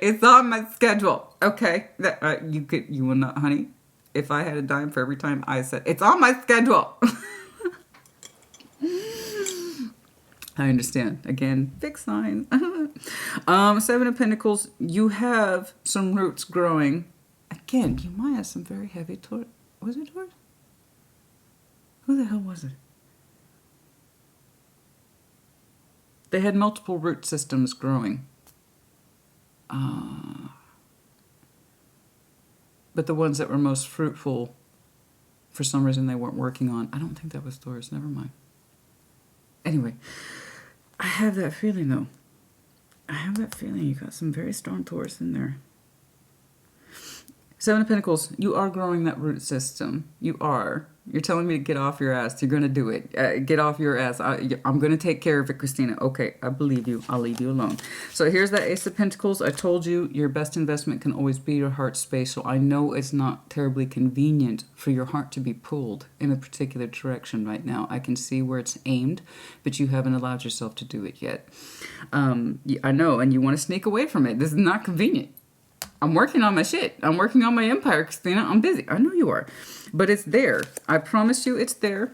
it's on my schedule. Okay, you will not, honey. If I had a dime for every time I said it's on my schedule. I understand. Again, big sign. Seven of Pentacles. You have some roots growing. Again, you might have some very heavy Taurus. Was it Taurus? Who the hell was it? They had multiple root systems growing. But the ones that were most fruitful, for some reason they weren't working on. I don't think that was Taurus. Never mind. Anyway, I have that feeling though. I have that feeling you got some very strong Taurus in there. Seven of Pentacles, you are growing that root system. You are. You're telling me to get off your ass. You're going to do it. Get off your ass. I'm going to take care of it, Christina. Okay, I believe you. I'll leave you alone. So here's that Ace of Pentacles. I told you your best investment can always be your heart space. So I know it's not terribly convenient for your heart to be pulled in a particular direction right now. I can see where it's aimed, but you haven't allowed yourself to do it yet. I know, and you want to sneak away from it. This is not convenient. I'm working on my shit. I'm working on my empire, Christina. I'm busy. I know you are. But it's there. I promise you it's there.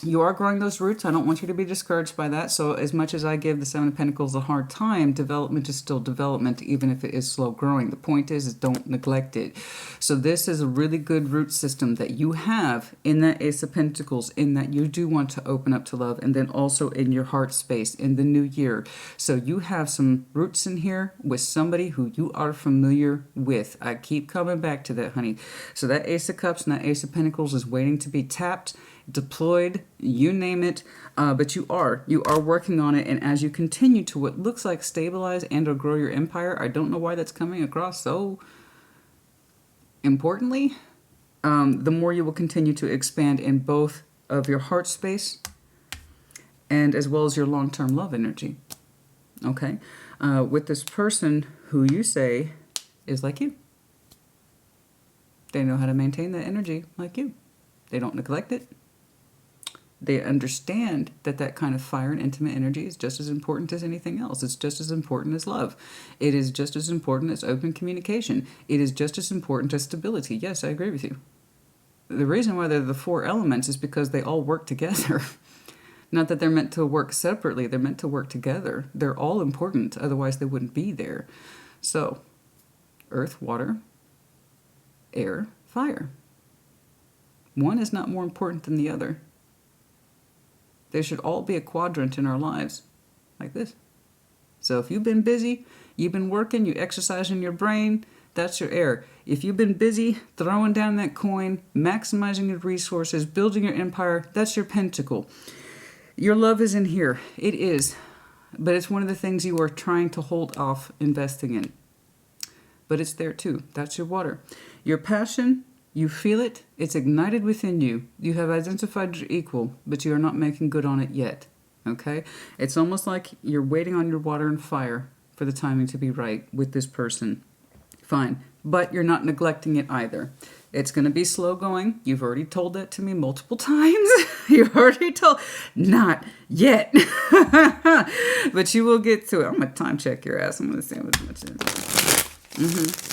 You are growing those roots. I don't want you to be discouraged by that. So as much as I give the Seven of Pentacles a hard time, development is still development, even if it is slow growing. The point is don't neglect it. So this is a really good root system that you have in that Ace of Pentacles, in that you do want to open up to love, and then also in your heart space in the new year. So you have some roots in here with somebody who you are familiar with. I keep coming back to that, honey. So that Ace of Cups and that Ace of Pentacles is waiting to be tapped, deployed, you name it, but you are working on it. And as you continue to what looks like stabilize and or grow your empire, I don't know why that's coming across so importantly, the more you will continue to expand in both of your heart space and as well as your long-term love energy. Okay, with this person who you say is like you. They know how to maintain that energy like you. They don't neglect it. They understand that that kind of fire and intimate energy is just as important as anything else. It's just as important as love. It is just as important as open communication. It is just as important as stability. Yes, I agree with you. The reason why they're the four elements is because they all work together. Not that they're meant to work separately. They're meant to work together. They're all important. Otherwise, they wouldn't be there. So, earth, water, air, fire. One is not more important than the other. There should all be a quadrant in our lives, like this. So if you've been busy, you've been working, you exercising your brain, that's your air. If you've been busy throwing down that coin, maximizing your resources, building your empire, that's your pentacle. Your love is in here. It is. But it's one of the things you are trying to hold off investing in. But it's there too. That's your water. Your passion, you feel it. It's ignited within you. You have identified your equal, but you are not making good on it yet. Okay? It's almost like you're waiting on your water and fire for the timing to be right with this person. Fine. But you're not neglecting it either. It's going to be slow going. You've already told that to me multiple times. You've already told. Not yet. But you will get to it. I'm going to time check your ass. I'm going to see how much it is.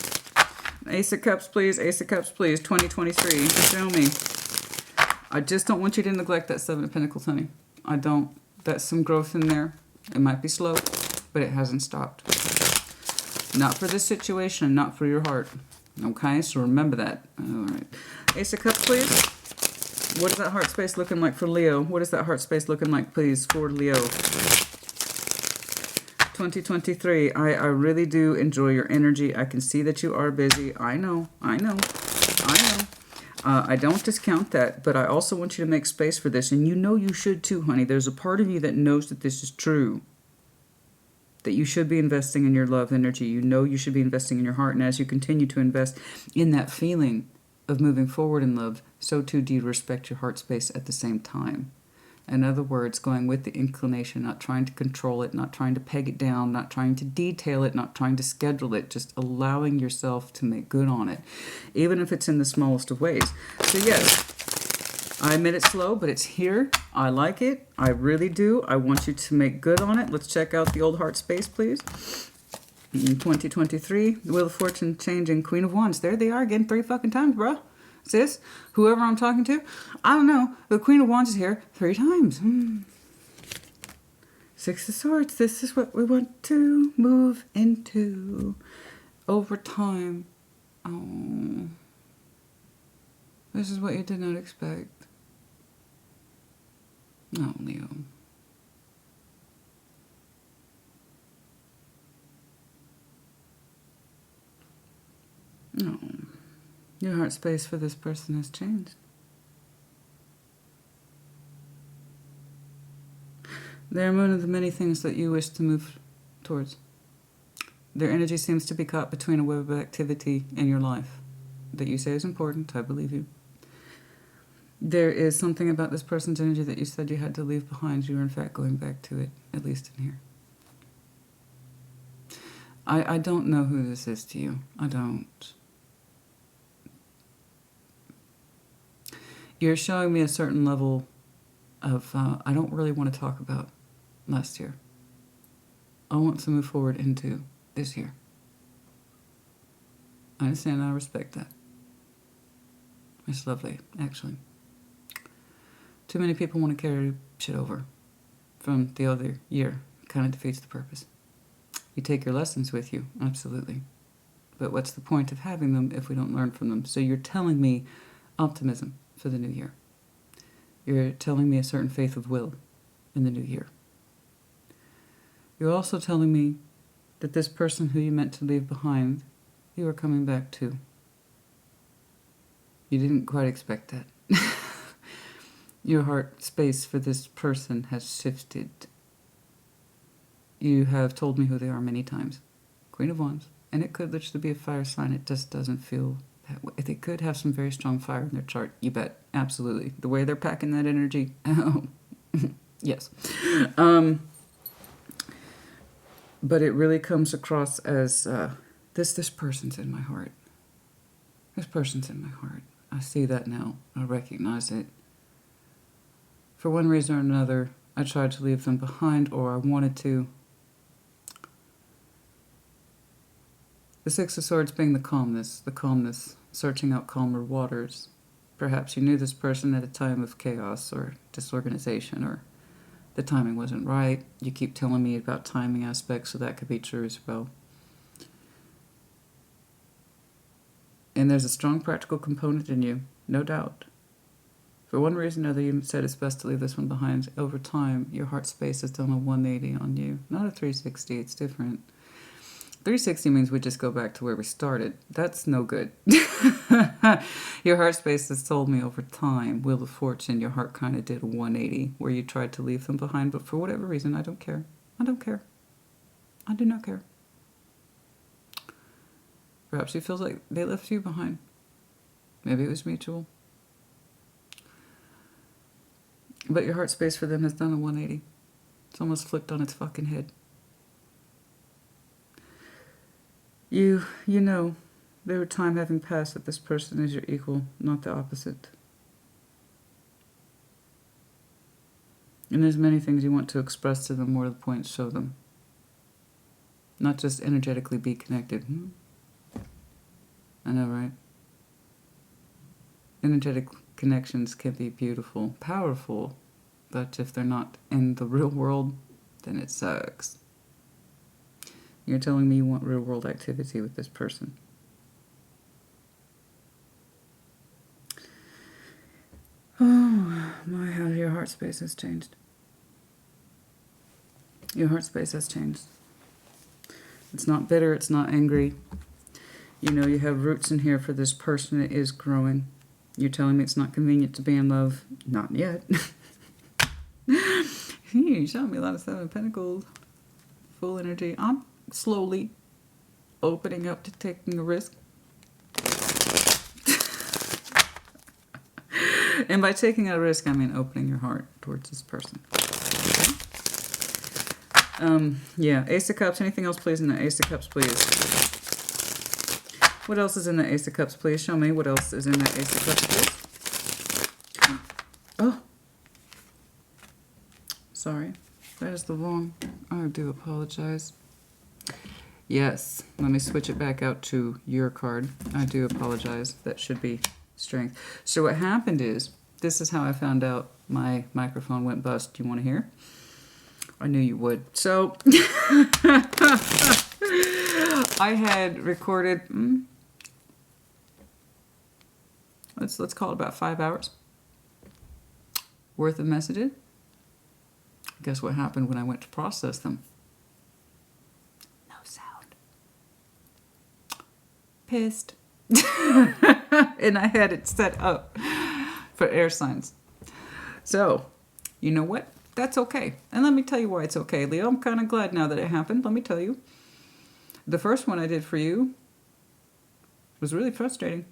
Ace of Cups, please. Ace of Cups, please. 2023. Show me. I just don't want you to neglect that Seven of Pentacles, honey. I don't. That's some growth in there. It might be slow, but it hasn't stopped. Not for this situation, not for your heart. Okay, so remember that. All right. Ace of Cups, please. What is that heart space looking like for Leo? What is that heart space looking like, please, for Leo? 2023. I really do enjoy your energy. I can see that you are busy. I know. I don't discount that, but I also want you to make space for this. And you know you should too, honey. There's a part of you that knows that this is true. That you should be investing in your love energy. You know you should be investing in your heart. And as you continue to invest in that feeling of moving forward in love, so too do you respect your heart space at the same time. In other words, going with the inclination, not trying to control it, not trying to peg it down, not trying to detail it, not trying to schedule it, just allowing yourself to make good on it, even if it's in the smallest of ways. So yes, I admit it's slow, but it's here. I like it. I really do. I want you to make good on it. Let's check out the old heart space, please. In 2023, the Wheel of Fortune changing, Queen of Wands. There they are again 3 fucking times, bro. Sis, whoever I'm talking to, I don't know. The Queen of Wands is here 3 times. 6 of Swords. This is what we want to move into over time. Oh, this is what you did not expect. No, Leo. No. Your heart space for this person has changed. They're one of the many things that you wish to move towards. Their energy seems to be caught between a web of activity in your life that you say is important. I believe you. There is something about this person's energy that you said you had to leave behind. You are in fact going back to it, at least in here. I don't know who this is to you. I don't. You're showing me a certain level of, I don't really want to talk about last year. I want to move forward into this year. I understand, I respect that. It's lovely, actually. Too many people want to carry shit over from the other year. It kind of defeats the purpose. You take your lessons with you, absolutely. But what's the point of having them if we don't learn from them? So you're telling me optimism for the new year. You're telling me a certain faith of will in the new year. You're also telling me that this person who you meant to leave behind, you are coming back to. You didn't quite expect that. Your heart space for this person has shifted. You have told me who they are many times. Queen of Wands. And it could literally be a fire sign. It just doesn't feel that way. They could have some very strong fire in their chart. You bet. Absolutely. The way they're packing that energy. Oh, yes. But it really comes across as this person's in my heart. This person's in my heart. I see that now. I recognize it. For one reason or another, I tried to leave them behind, or I wanted to. The Six of Swords being the calmness, searching out calmer waters. Perhaps you knew this person at a time of chaos or disorganization, or the timing wasn't right. You keep telling me about timing aspects, so that could be true as well. And there's a strong practical component in you, no doubt. For one reason or another, you said it's best to leave this one behind. Over time, your heart space has done a 180 on you. Not a 360, it's different. 360 means we just go back to where we started. That's no good. Your heart space has told me over time, Wheel of Fortune, your heart kind of did a 180, where you tried to leave them behind, but for whatever reason, I don't care. I don't care. I do not care. Perhaps it feels like they left you behind. Maybe it was mutual. But your heart space for them has done a 180. It's almost flipped on its fucking head. You know, there were time having passed that this person is your equal, not the opposite. And there's many things you want to express to them, more to the point, show them. Not just energetically be connected. I know, right? Energetic connections can be beautiful, powerful, but if they're not in the real world, then it sucks. You're telling me you want real world activity with this person. Oh my, how your heart space has changed. Your heart space has changed. It's not bitter, it's not angry. You know you have roots in here for this person that is growing. You're telling me it's not convenient to be in love? Not yet. You showed me a lot of Seven of Pentacles. Full energy. I'm slowly opening up to taking a risk. And by taking a risk, I mean opening your heart towards this person. Yeah, Ace of Cups. Anything else, please, in the Ace of Cups, please? What else is in the Ace of Cups, please? Show me what else is in that Ace of Cups, please. Oh. Sorry. That is the wrong... I do apologize. Yes. Let me switch it back out to your card. I do apologize. That should be Strength. So what happened is, this is how I found out my microphone went bust. Do you want to hear? I knew you would. So, I had recorded, let's call it about 5 hours worth of messages. Guess what happened when I went to process them? No sound. Pissed. And I had it set up for air signs. So, you know what? That's okay. And let me tell you why it's okay, Leo. I'm kind of glad now that it happened. Let me tell you. The first one I did for you was really frustrating.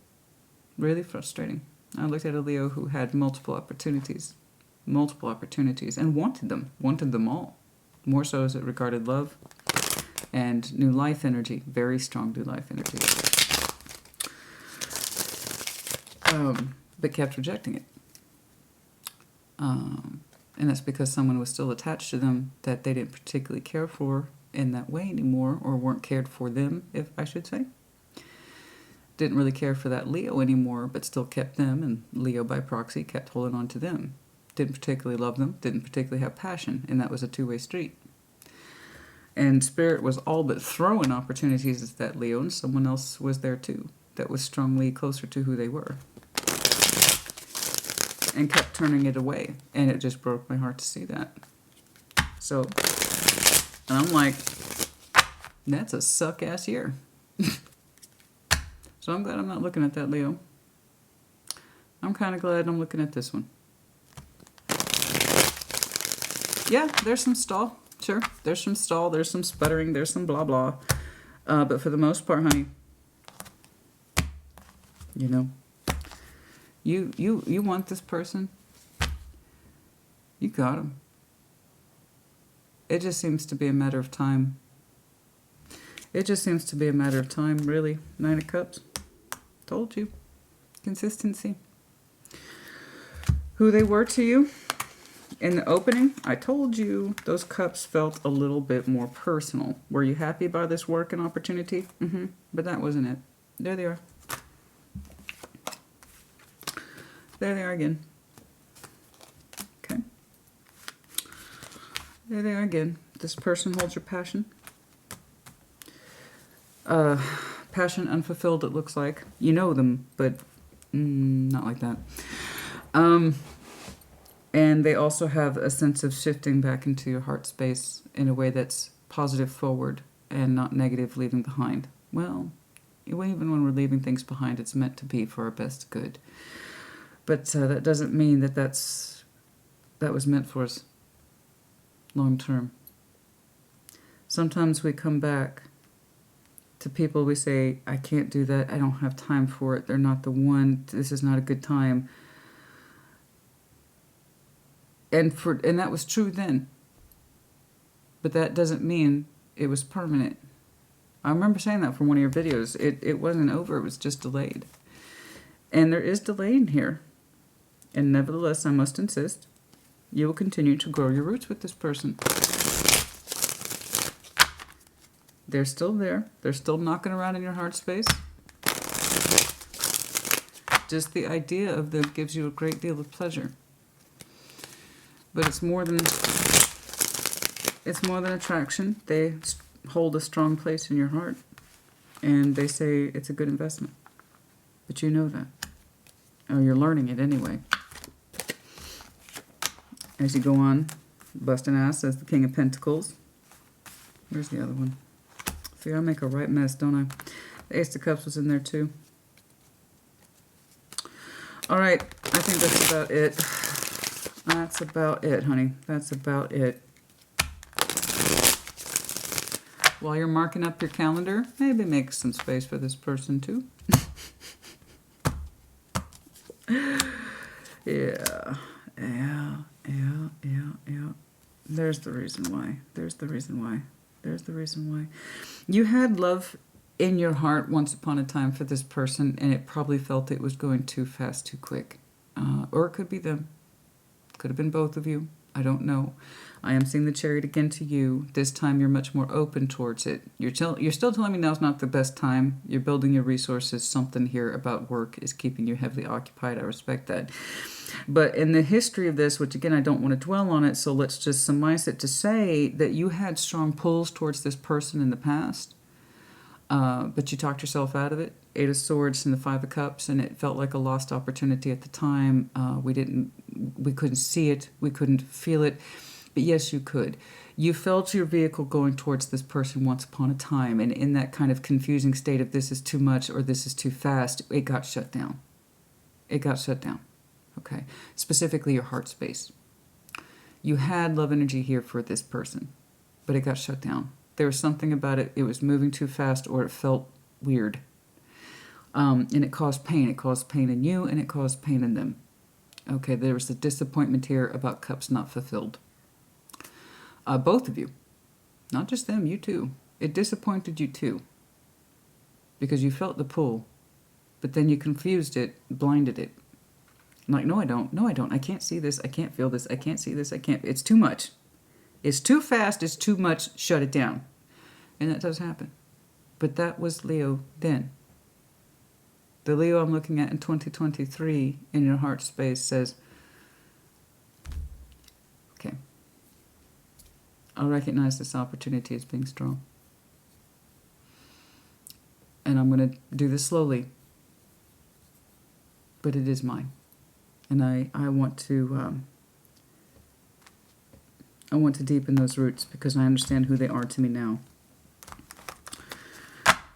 Really frustrating. I looked at a Leo who had multiple opportunities, and wanted them all. More so as it regarded love and new life energy. Very strong new life energy. But kept rejecting it. And that's because someone was still attached to them that they didn't particularly care for in that way anymore, or weren't cared for them, if I should say. Didn't really care for that Leo anymore, but still kept them, and Leo by proxy kept holding on to them. Didn't particularly love them, didn't particularly have passion, and that was a two-way street. And Spirit was all but throwing opportunities at that Leo, and someone else was there too, that was strongly closer to who they were. And kept turning it away. And it just broke my heart to see that. So, and I'm like, that's a suck-ass year. So I'm glad I'm not looking at that, Leo. I'm kind of glad I'm looking at this one. Yeah, there's some stall. Sure, there's some stall, there's some sputtering, there's some blah blah. But for the most part, honey, you know, you want this person, you got him. It just seems to be a matter of time. It just seems to be a matter of time, really. 9 of Cups. Told you. Consistency. Who they were to you in the opening, I told you those cups felt a little bit more personal. Were you happy by this work and opportunity? But that wasn't it. There they are. There they are again. Okay. There they are again. This person holds your passion. Passion unfulfilled, it looks like. You know them, but not like that. And they also have a sense of shifting back into your heart space in a way that's positive forward and not negative leaving behind. Well, even when we're leaving things behind, it's meant to be for our best good. But that doesn't mean that that was meant for us long term. Sometimes we come back to people, we say, I can't do that, I don't have time for it, they're not the one, this is not a good time. And that was true then. But that doesn't mean it was permanent. I remember saying that from one of your videos. It wasn't over, it was just delayed. And there is delay in here. And nevertheless, I must insist, you will continue to grow your roots with this person. They're still there. They're still knocking around in your heart space. Just the idea of them gives you a great deal of pleasure. But it's more than attraction. They hold a strong place in your heart. And they say it's a good investment. But you know that. Or you're learning it anyway. as you go on, busting ass as the King of Pentacles. Where's the other one? See, I make a right mess, don't I? The Ace of Cups was in there too. All right, I think that's about it. That's about it, honey. That's about it. While you're marking up your calendar, maybe make some space for this person too. Yeah. There's the reason why. There's the reason why. There's the reason why. You had love in your heart once upon a time for this person, and it probably felt it was going too fast, too quick. Or it could be them. Could have been both of you. I don't know. I am seeing the Chariot again to you. This time you're much more open towards it. You're still telling me now's not the best time. You're building your resources. Something here about work is keeping you heavily occupied. I respect that. But in the history of this, which again I don't want to dwell on it, so let's just surmise it to say that you had strong pulls towards this person in the past, but you talked yourself out of it. Eight of Swords and the Five of Cups, and it felt like a lost opportunity at the time. We couldn't see it, we couldn't feel it, but yes, you could. You felt your vehicle going towards this person once upon a time, and in that kind of confusing state of this is too much or this is too fast, it got shut down. It got shut down. Okay, specifically your heart space. You had love energy here for this person, but it got shut down. There was something about it. It was moving too fast, or it felt weird. And it caused pain. It caused pain in you, and it caused pain in them. Okay, there was a disappointment here about cups not fulfilled. Both of you. Not just them, you too. It disappointed you too. Because you felt the pull, but then you confused it, blinded it. Like, no, I don't. No, I don't. I can't see this. I can't feel this. I can't see this. I can't. It's too much. It's too fast. It's too much. Shut it down. And that does happen. But that was Leo then. The Leo I'm looking at in 2023 in your heart space says, okay, I'll recognize this opportunity as being strong. And I'm going to do this slowly. But it is mine. And I want to deepen those roots because I understand who they are to me now.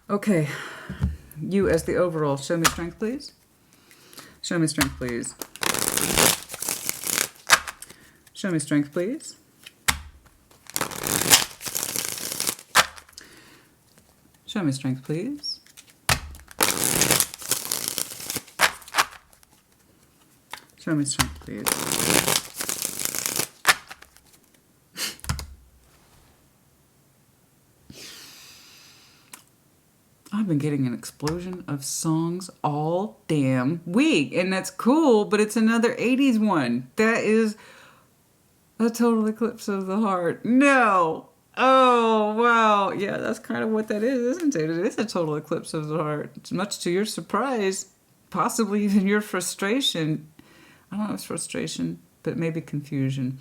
Okay, you as the overall, show me strength, please. Show me strength, please. Show me strength, please. Show me strength, please. Show me strength, please. I've been getting an explosion of songs all damn week, and that's cool, but it's another 80s one. That is a total eclipse of the heart. No! Oh, wow. Yeah, that's kind of what that is, isn't it? It is a total eclipse of the heart. It's much to your surprise, possibly even your frustration. I don't know if it's frustration, but maybe confusion.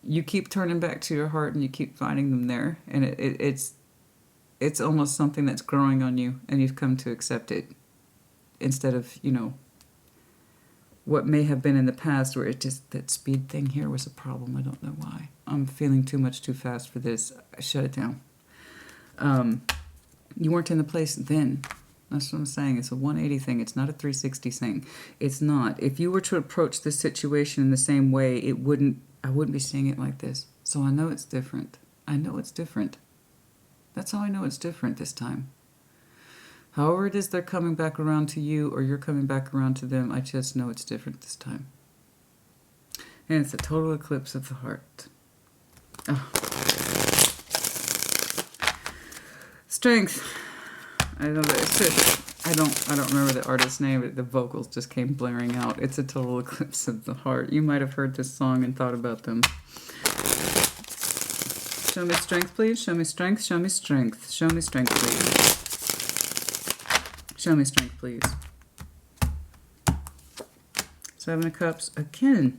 You keep turning back to your heart and you keep finding them there. And it's almost something that's growing on you and you've come to accept it. Instead of, what may have been in the past where it just, that speed thing here was a problem. I don't know why. I'm feeling too much too fast for this. I shut it down. You weren't in the place then. That's what I'm saying. It's a 180 thing. It's not a 360 thing. It's not. If you were to approach this situation in the same way, I wouldn't be seeing it like this. So I know it's different. I know it's different. That's how I know it's different this time. However it is they're coming back around to you or you're coming back around to them, I just know it's different this time. And it's a total eclipse of the heart. Oh. Strength. I know that it's just, I don't remember the artist's name, but the vocals just came blaring out. It's a total eclipse of the heart. You might have heard this song and thought about them. Show me strength, please. Show me strength. Show me strength. Show me strength, please. Show me strength, please. Seven of Cups again.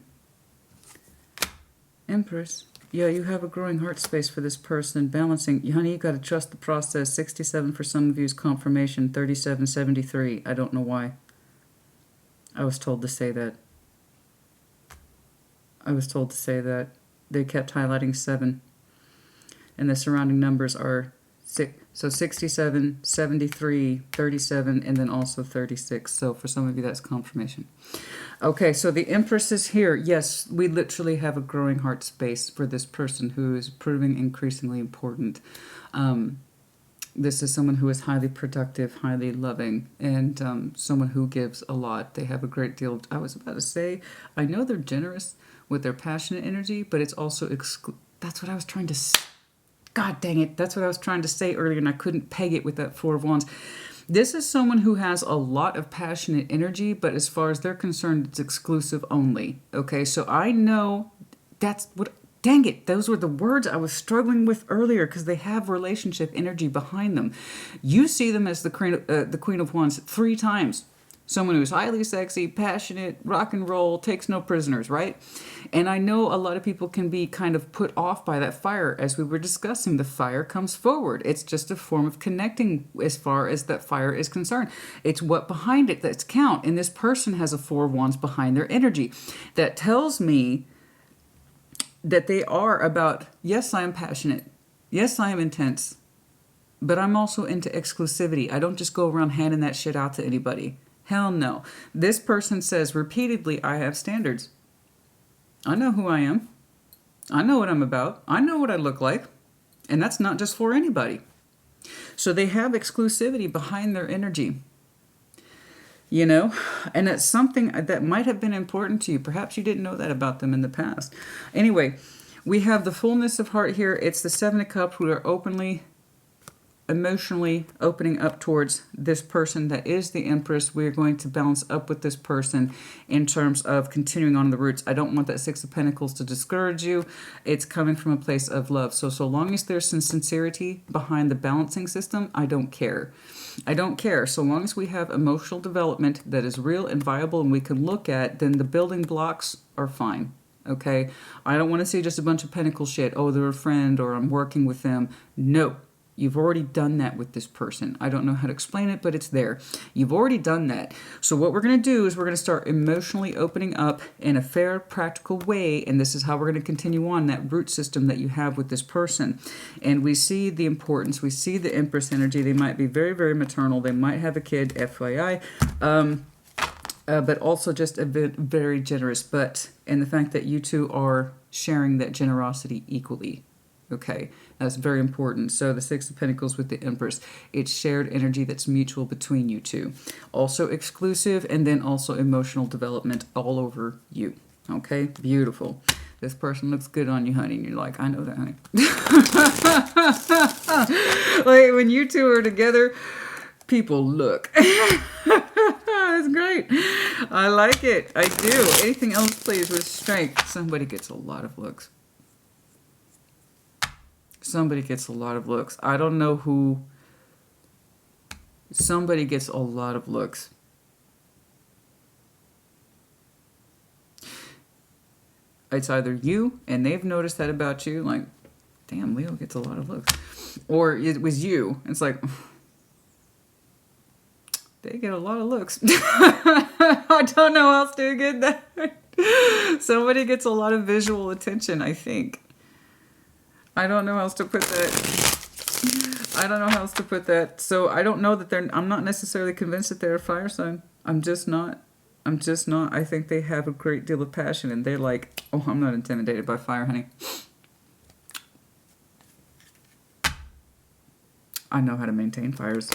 Empress. Yeah, you have a growing heart space for this person. Balancing. Honey, you got to trust the process. 67 for some of you is confirmation. 37, 73. I don't know why. I was told to say that. I was told to say that. They kept highlighting 7. And the surrounding numbers are 6. So 67, 73, 37, and then also 36. So for some of you, that's confirmation. Okay, so the Empress is here. Yes, we literally have a growing heart space for this person who is proving increasingly important. This is someone who is highly productive, highly loving, and someone who gives a lot. They have a great deal. I was about to say, I know they're generous with their passionate energy, but it's also that's what I was trying to God dang it. That's what I was trying to say earlier, and I couldn't peg it with that 4 of Wands. This is someone who has a lot of passionate energy, but as far as they're concerned, it's exclusive only. Okay, so I know that's what... Dang it, those were the words I was struggling with earlier because they have relationship energy behind them. You see them as the Queen of Wands 3 times. Someone who's highly sexy, passionate, rock and roll, takes no prisoners, right? And I know a lot of people can be kind of put off by that fire. As we were discussing, the fire comes forward. It's just a form of connecting as far as that fire is concerned. It's what behind it that's count. And this person has a 4 of Wands behind their energy. That tells me that they are about, yes, I am passionate. Yes, I am intense. But I'm also into exclusivity. I don't just go around handing that shit out to anybody. Hell no. This person says repeatedly, I have standards. I know who I am. I know what I'm about. I know what I look like. And that's not just for anybody. So they have exclusivity behind their energy. You know? And it's something that might have been important to you. Perhaps you didn't know that about them in the past. Anyway, we have the fullness of heart here. It's the 7 of Cups. We are openly, emotionally opening up towards this person that is the Empress. We're going to balance up with this person in terms of continuing on the roots. I don't want that 6 of Pentacles to discourage you. It's coming from a place of love. So long as there's some sincerity behind the balancing system, I don't care. I don't care. So long as we have emotional development that is real and viable and we can look at, then the building blocks are fine. Okay? I don't want to see just a bunch of Pentacle shit. Oh, they're a friend or I'm working with them. No. You've already done that with this person. I don't know how to explain it, but it's there. You've already done that. So what we're going to do is we're going to start emotionally opening up in a fair, practical way, and this is how we're going to continue on that root system that you have with this person. And we see the importance. We see the Empress energy. They might be very, very maternal. They might have a kid, FYI. But also just a bit very generous. And the fact that you two are sharing that generosity equally. Okay, that's very important. So the 6 of Pentacles with the Empress, it's shared energy that's mutual between you two. Also exclusive and then also emotional development all over you. Okay, beautiful. This person looks good on you, honey. And you're like, I know that, honey. Like when you two are together, people look. That's great. I like it. I do. Anything else, please, with strength. Somebody gets a lot of looks. Somebody gets a lot of looks. I don't know who. Somebody gets a lot of looks. It's either you and they've noticed that about you, like, damn, Leo gets a lot of looks. Or it was you. It's like, they get a lot of looks. I don't know how else to get that. Somebody gets a lot of visual attention, I think. I don't know how else to put that. I don't know how else to put that. So I don't know that I'm not necessarily convinced that they're a fire sign. I'm just not. I think they have a great deal of passion and they're like, oh, I'm not intimidated by fire, honey. I know how to maintain fires.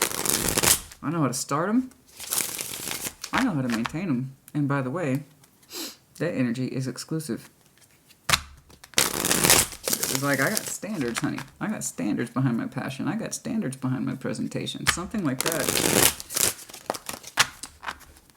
I know how to start them. I know how to maintain them. And by the way, that energy is exclusive. It's like, I got standards, honey. I got standards behind my passion. I got standards behind my presentation. Something like that.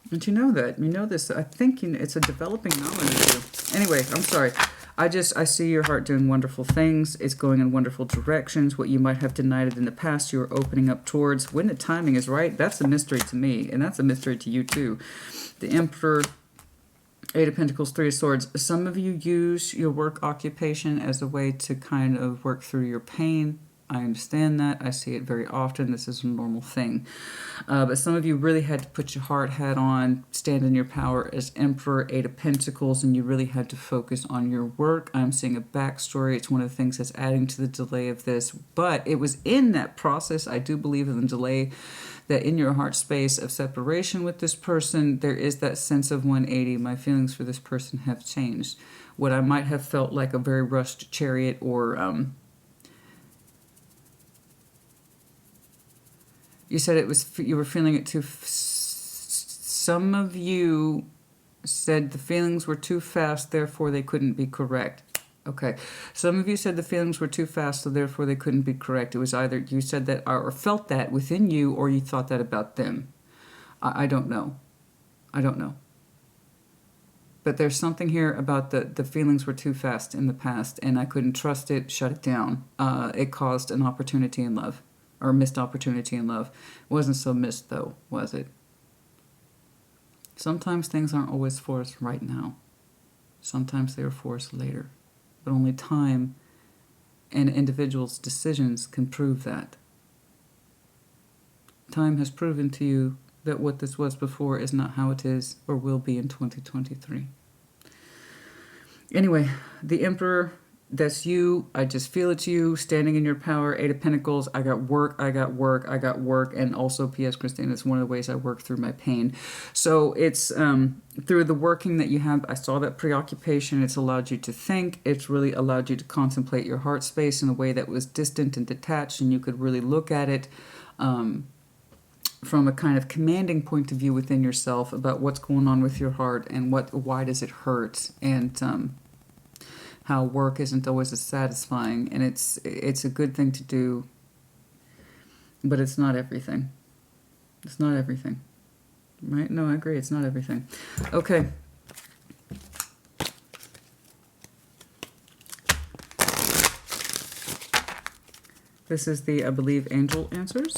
But you know that. You know this. I think it's a developing knowledge of you. Anyway, I'm sorry. I see your heart doing wonderful things. It's going in wonderful directions. What you might have denied it in the past, you're opening up towards. When the timing is right, that's a mystery to me. And that's a mystery to you, too. The Emperor... 8 of Pentacles, 3 of Swords. Some of you use your work occupation as a way to kind of work through your pain. I understand that. I see it very often. This is a normal thing. But some of you really had to put your hard hat on, stand in your power as Emperor, Eight of Pentacles, and you really had to focus on your work. I'm seeing a backstory. It's one of the things that's adding to the delay of this. But it was in that process, I do believe in the delay, that in your heart space of separation with this person, there is that sense of 180. My feelings for this person have changed. What I might have felt like a very rushed chariot, or you said it was, you were feeling it too. Some of you said the feelings were too fast, therefore they couldn't be correct. Okay. Some of you said the feelings were too fast, so therefore they couldn't be correct. It was either you said that or felt that within you, or you thought that about them. I don't know. I don't know. But there's something here about the feelings were too fast in the past, and I couldn't trust it, shut it down. It caused an opportunity in love, or missed opportunity in love. It wasn't so missed, though, was it? Sometimes things aren't always for us right now. Sometimes they are for us later. But only time and individuals' decisions can prove that. Time has proven to you that what this was before is not how it is or will be in 2023. Anyway, the Emperor, that's you. I just feel it's you, standing in your power. Eight of Pentacles. I got work, I got work, I got work. And also, P.S. Christina, it's one of the ways I work through my pain. So it's through the working that you have. I saw that preoccupation. It's allowed you to think. It's really allowed you to contemplate your heart space in a way that was distant and detached. And you could really look at it from a kind of commanding point of view within yourself about what's going on with your heart and why does it hurt, and how work isn't always as satisfying, and it's a good thing to do, but it's not everything. It's not everything, right? No, I agree. It's not everything. Okay. This is the, I believe, Angel Answers.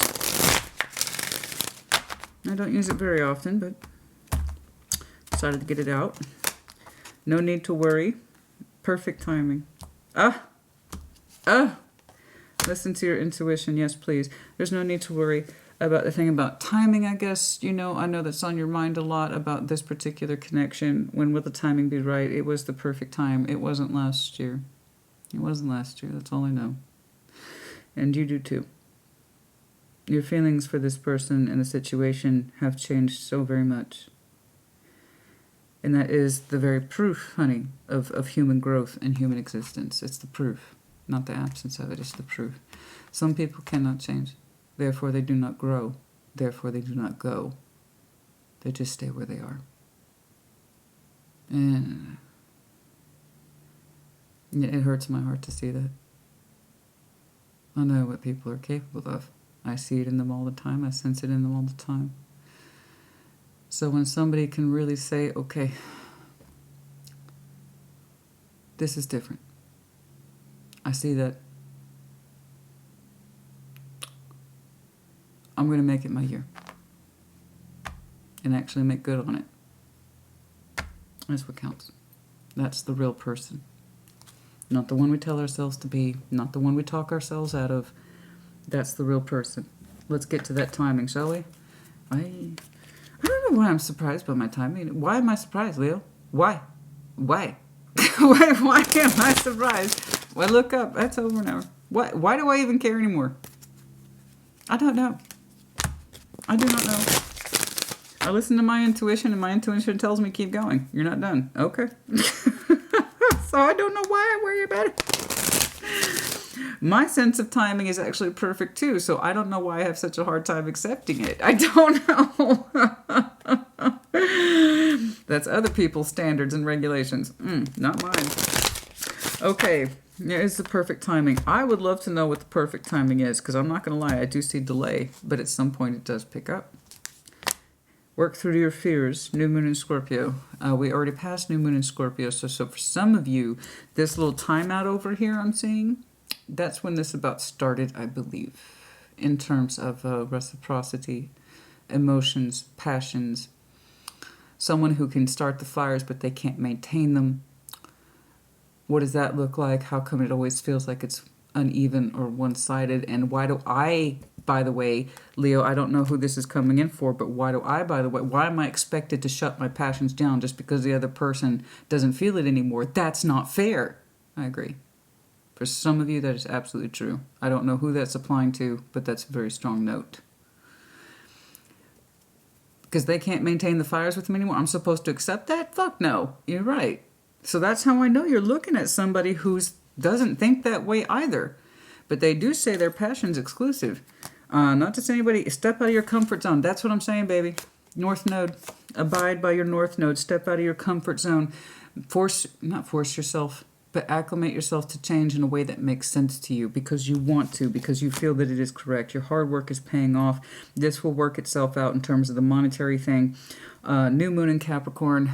I don't use it very often, but decided to get it out. No need to worry. Perfect timing. Listen to your intuition. Yes, please. There's no need to worry about the thing about timing, I guess. You know, I know that's on your mind a lot about this particular connection. When will the timing be right? It was the perfect time. It wasn't last year. It wasn't last year. That's all I know. And you do too. Your feelings for this person and the situation have changed so very much. And that is the very proof, honey, of human growth and human existence. It's the proof, not the absence of it. It's the proof. Some people cannot change. Therefore, they do not grow. Therefore, they do not go. They just stay where they are. And it hurts my heart to see that. I know what people are capable of. I see it in them all the time. I sense it in them all the time. So when somebody can really say, okay, this is different. I see that. I'm going to make it my year. And actually make good on it. That's what counts. That's the real person. Not the one we tell ourselves to be. Not the one we talk ourselves out of. That's the real person. Let's get to that timing, shall we? I don't know why I'm surprised by my timing. Why am I surprised, Leo? Why? Why am I surprised? Well, look up. That's over an hour. Why do I even care anymore? I don't know. I do not know. I listen to my intuition, and my intuition tells me keep going. You're not done. Okay. So I don't know why I worry about it. My sense of timing is actually perfect too, so I don't know why I have such a hard time accepting it. I don't know. That's other people's standards and regulations. Not mine. Okay, here's the perfect timing. I would love to know what the perfect timing is, because I'm not going to lie, I do see delay, but at some point it does pick up. Work through your fears. New moon in Scorpio. We already passed new moon in Scorpio, so for some of you, this little timeout over here I'm seeing, that's when this about started, I believe, in terms of reciprocity, emotions, passions, someone who can start the fires but they can't maintain them. What does that look like? How come it always feels like it's uneven or one-sided. And why do I, by the way, Leo, I don't know who this is coming in for, but why do I, by the way, why am I expected to shut my passions down just because the other person doesn't feel it anymore? That's not fair. I agree. For some of you, that is absolutely true. I don't know who that's applying to, but that's a very strong note. Because they can't maintain the fires with me anymore. I'm supposed to accept that? Fuck no. You're right. So that's how I know you're looking at somebody who doesn't think that way either. But they do say their passion's exclusive. Not to say anybody, step out of your comfort zone. That's what I'm saying, baby. North Node. Abide by your North Node. Step out of your comfort zone. Not force yourself, but acclimate yourself to change in a way that makes sense to you because you want to, because you feel that it is correct. Your hard work is paying off. This will work itself out in terms of the monetary thing. New moon in Capricorn.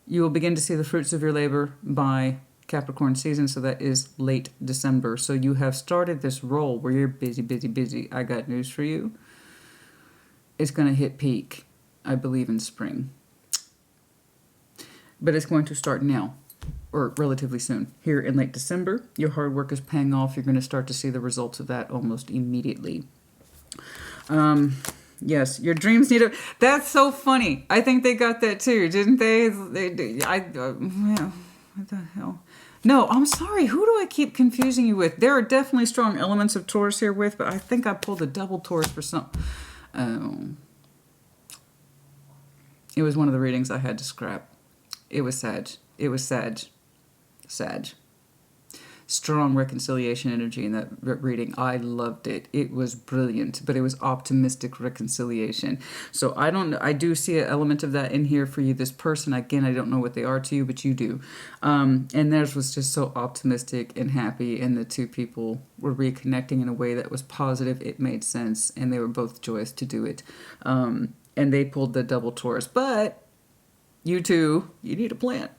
You will begin to see the fruits of your labor by Capricorn season, so that is late December. So you have started this role where you're busy, busy, busy. I got news for you. It's going to hit peak, I believe, in spring. But it's going to start now, or relatively soon. Here in late December, your hard work is paying off. You're going to start to see the results of that almost immediately. Yes, your dreams need a... That's so funny. I think they got that too, didn't they? What the hell? No, I'm sorry. Who do I keep confusing you with? There are definitely strong elements of Taurus here with, but I think I pulled a double Taurus for some... It was one of the readings I had to scrap. It was Sag. It was Sag. Sag. Strong reconciliation energy in that reading. I loved it. It was brilliant, but it was optimistic reconciliation. So I do see an element of that in here for you. This person, again, I don't know what they are to you, but you do. And theirs was just so optimistic and happy, and the two people were reconnecting in a way that was positive. It made sense, and they were both joyous to do it. And they pulled the double Taurus, but you two, you need a plan.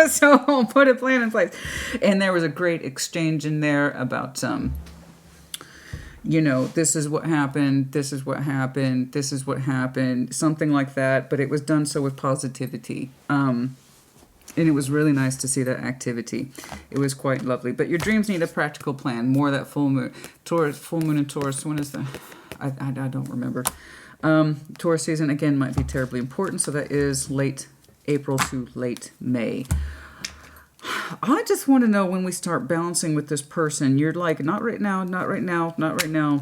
So I'll put a plan in place. And there was a great exchange in there about, this is what happened, this is what happened, this is what happened, something like that. But it was done so with positivity. And it was really nice to see that activity. It was quite lovely. But your dreams need a practical plan. More of that full moon. Taurus, full moon in Taurus. When is that? I don't remember. Taurus season, again, might be terribly important. So that is late April to late May. I just want to know when we start balancing with this person. You're like, not right now, not right now, not right now.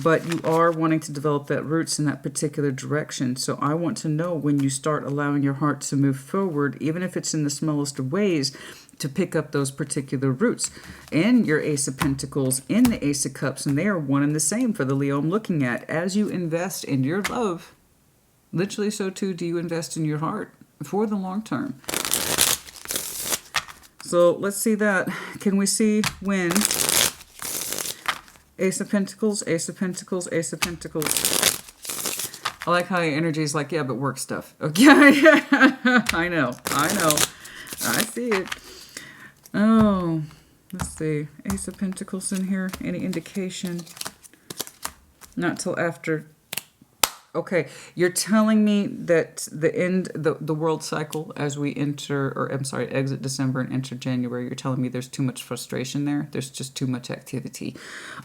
But you are wanting to develop that roots in that particular direction. So I want to know when you start allowing your heart to move forward, even if it's in the smallest of ways, to pick up those particular roots. And your Ace of Pentacles in the Ace of Cups, and they are one and the same for the Leo I'm looking at. As you invest in your love, literally so too do you invest in your heart for the long term. So let's see that. Can we see when? Ace of Pentacles, Ace of Pentacles, Ace of Pentacles. I like how your energy is like, yeah, but work stuff. Okay, I know. I see it. Oh, let's see. Ace of Pentacles in here. Any indication? Not till after. Okay, you're telling me that the world cycle as we exit December and enter January, you're telling me there's too much frustration there? There's just too much activity.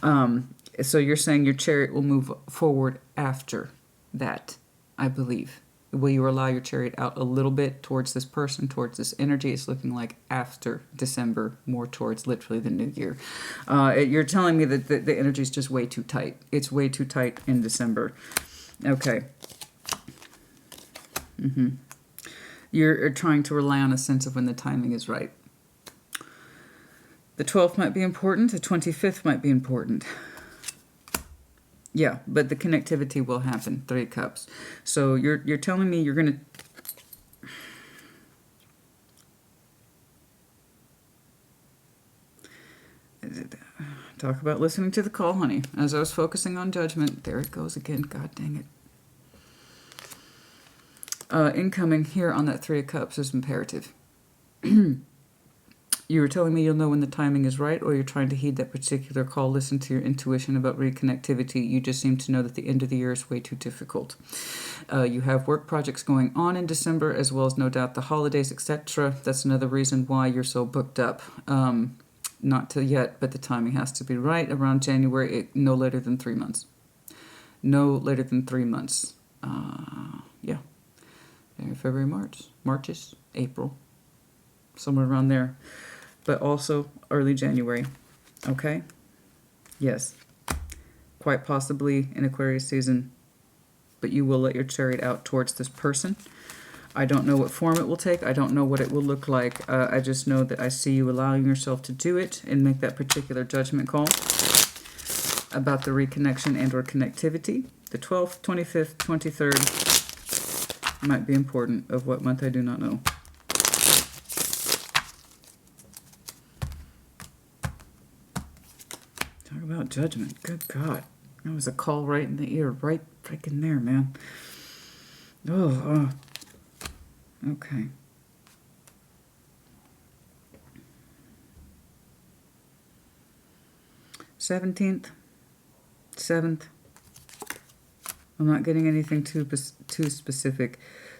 So you're saying your chariot will move forward after that, I believe. Will you allow your chariot out a little bit towards this person, towards this energy? It's looking like after December, more towards literally the new year. You're telling me that the energy is just way too tight. It's way too tight in December. Okay. You're trying to rely on a sense of when the timing is right. The 12th might be important. The 25th might be important. Yeah, but the connectivity will happen. 3 cups. So you're telling me you're going to... Talk about listening to the call, honey. As I was focusing on judgment, there it goes again. God dang it. Incoming here on that 3 of Cups is imperative. You were telling me you'll know when the timing is right, or you're trying to heed that particular call, listen to your intuition about reconnectivity. You just seem to know that the end of the year is way too difficult. You have work projects going on in December, as well as no doubt the holidays, etc. That's another reason why you're so booked up. Not till yet, but the timing has to be right. Around January, no later than 3 months. No later than 3 months. Yeah. February, March, April. Somewhere around there. But also early January. Okay? Yes. Quite possibly in Aquarius season. But you will let your chariot out towards this person. I don't know what form it will take. I don't know what it will look like. I just know that I see you allowing yourself to do it and make that particular judgment call about the reconnection and or connectivity. The 12th, 25th, 23rd might be important. Of what month, I do not know. Talk about judgment. Good God. That was a call right in the ear. Right freaking there, man. Oh. Okay. 17th, 7th. I'm not getting anything too specific.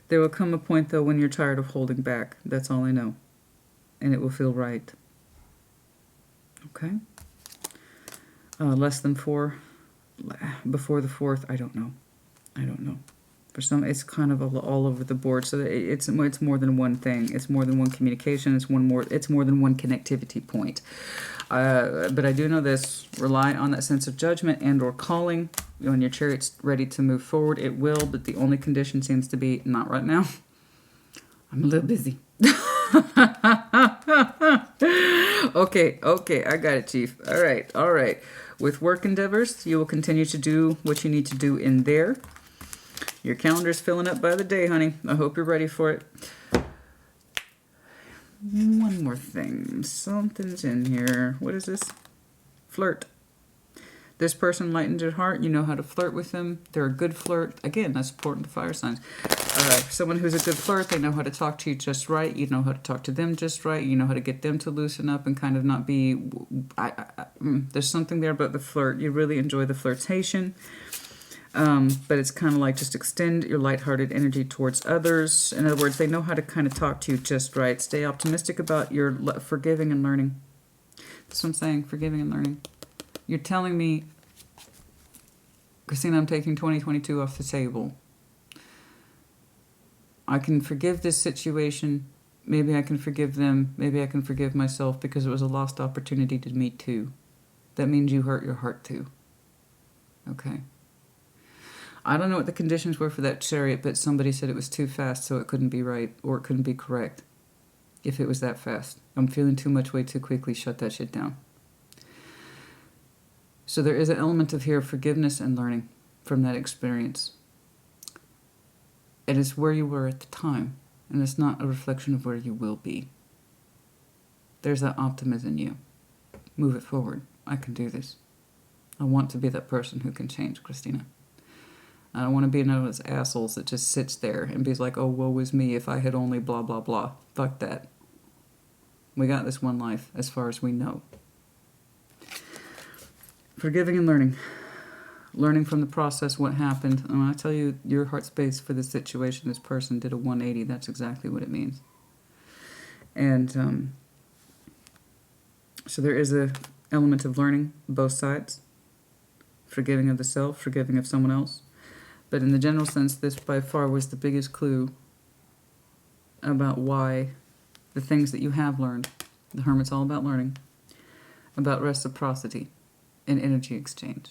There will come a point, though, when you're tired of holding back. That's all I know. And it will feel right. Okay? Less than 4. Before the 4th, I don't know. For some, it's kind of all over the board. So it's more than one thing. It's more than one communication. It's more than one connectivity point. But I do know this: rely on that sense of judgment and/or calling. When your chariot's ready to move forward, it will. But the only condition seems to be not right now. I'm a little busy. Okay, I got it, Chief. All right. With work endeavors, you will continue to do what you need to do in there. Your calendar's filling up by the day, honey. I hope you're ready for it. One more thing. Something's in here. What is this? Flirt. This person lightens your heart. You know how to flirt with them. They're a good flirt. Again, that's important to fire signs. Someone who's a good flirt, they know how to talk to you just right. You know how to talk to them just right. You know how to get them to loosen up and kind of not be... there's something there about the flirt. You really enjoy the flirtation. But it's kind of like just extend your lighthearted energy towards others. In other words, they know how to kind of talk to you just right. Stay optimistic about your forgiving and learning. That's what I'm saying, forgiving and learning. You're telling me, Christina, I'm taking 2022 off the table. I can forgive this situation. Maybe I can forgive them. Maybe I can forgive myself because it was a lost opportunity to meet too. That means you hurt your heart too. Okay. I don't know what the conditions were for that chariot, but somebody said it was too fast, so it couldn't be right, or it couldn't be correct if it was that fast. I'm feeling too much way too quickly. Shut that shit down. So there is an element of here of forgiveness and learning from that experience. It is where you were at the time, and it's not a reflection of where you will be. There's that optimism in you. Move it forward. I can do this. I want to be that person who can change, Christina. I don't want to be one of those assholes that just sits there and be like, oh, woe is me if I had only blah, blah, blah. Fuck that. We got this one life as far as we know. Forgiving and learning. Learning from the process what happened. And when I tell you your heart space for this situation, this person did a 180, that's exactly what it means. And so there is a element of learning, both sides. Forgiving of the self, forgiving of someone else. But in the general sense, this by far was the biggest clue about why the things that you have learned, the Hermit's all about learning, about reciprocity and energy exchange.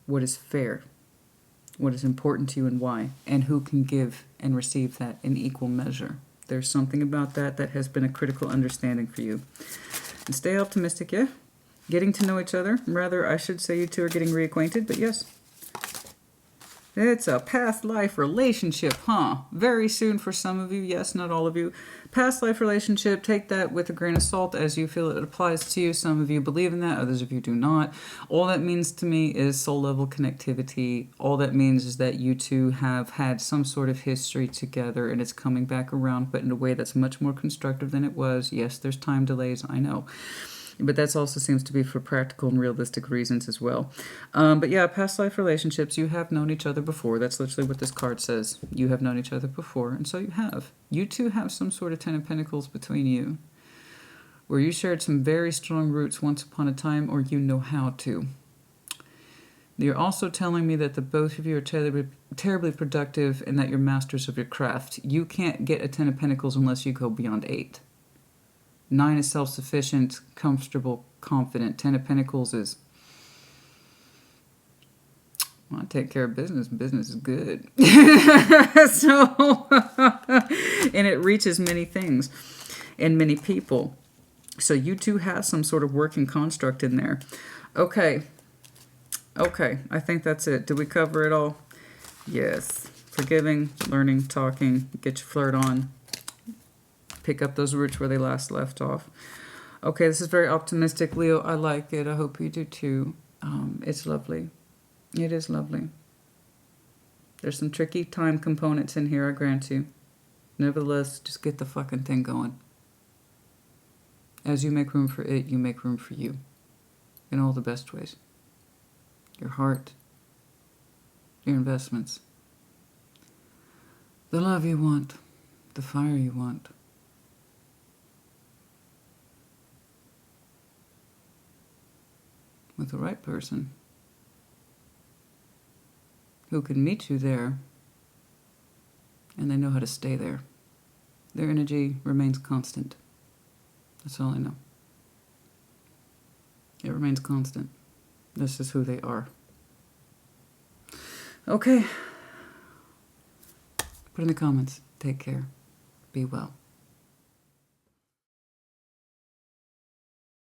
What is fair, what is important to you and why, and who can give and receive that in equal measure. There's something about that that has been a critical understanding for you. And stay optimistic, yeah? Getting to know each other. Rather, I should say you two are getting reacquainted, but yes. It's a past life relationship, huh? Very soon for some of you. Yes, not all of you. Past life relationship. Take that with a grain of salt as you feel it applies to you. Some of you believe in that. Others of you do not. All that means to me is soul level connectivity. All that means is that you two have had some sort of history together and it's coming back around, but in a way that's much more constructive than it was. Yes, there's time delays. I know. But that also seems to be for practical and realistic reasons as well. But yeah, past life relationships, you have known each other before. That's literally what this card says. You have known each other before, and so you have. You two have some sort of Ten of Pentacles between you, where you shared some very strong roots once upon a time, or you know how to. You're also telling me that the both of you are terribly productive and that you're masters of your craft. You can't get a Ten of Pentacles unless you go beyond 8. 9 is self-sufficient, comfortable, confident. 10 of Pentacles is, well, I take care of business. Business is good. So, and it reaches many things and many people. So you two have some sort of working construct in there. Okay. Okay, I think that's it. Did we cover it all? Yes. Forgiving, learning, talking, get your flirt on. Pick up those roots where they last left off. Okay, this is very optimistic, Leo. I like it. I hope you do too. It's lovely. It is lovely. There's some tricky time components in here, I grant you. Nevertheless, just get the fucking thing going. As you make room for it, you make room for you. In all the best ways. Your heart. Your investments. The love you want. The fire you want. With the right person who can meet you there and they know how to stay there. Their energy remains constant. That's all I know. It remains constant. This is who they are. Okay. Put in the comments. Take care. Be well.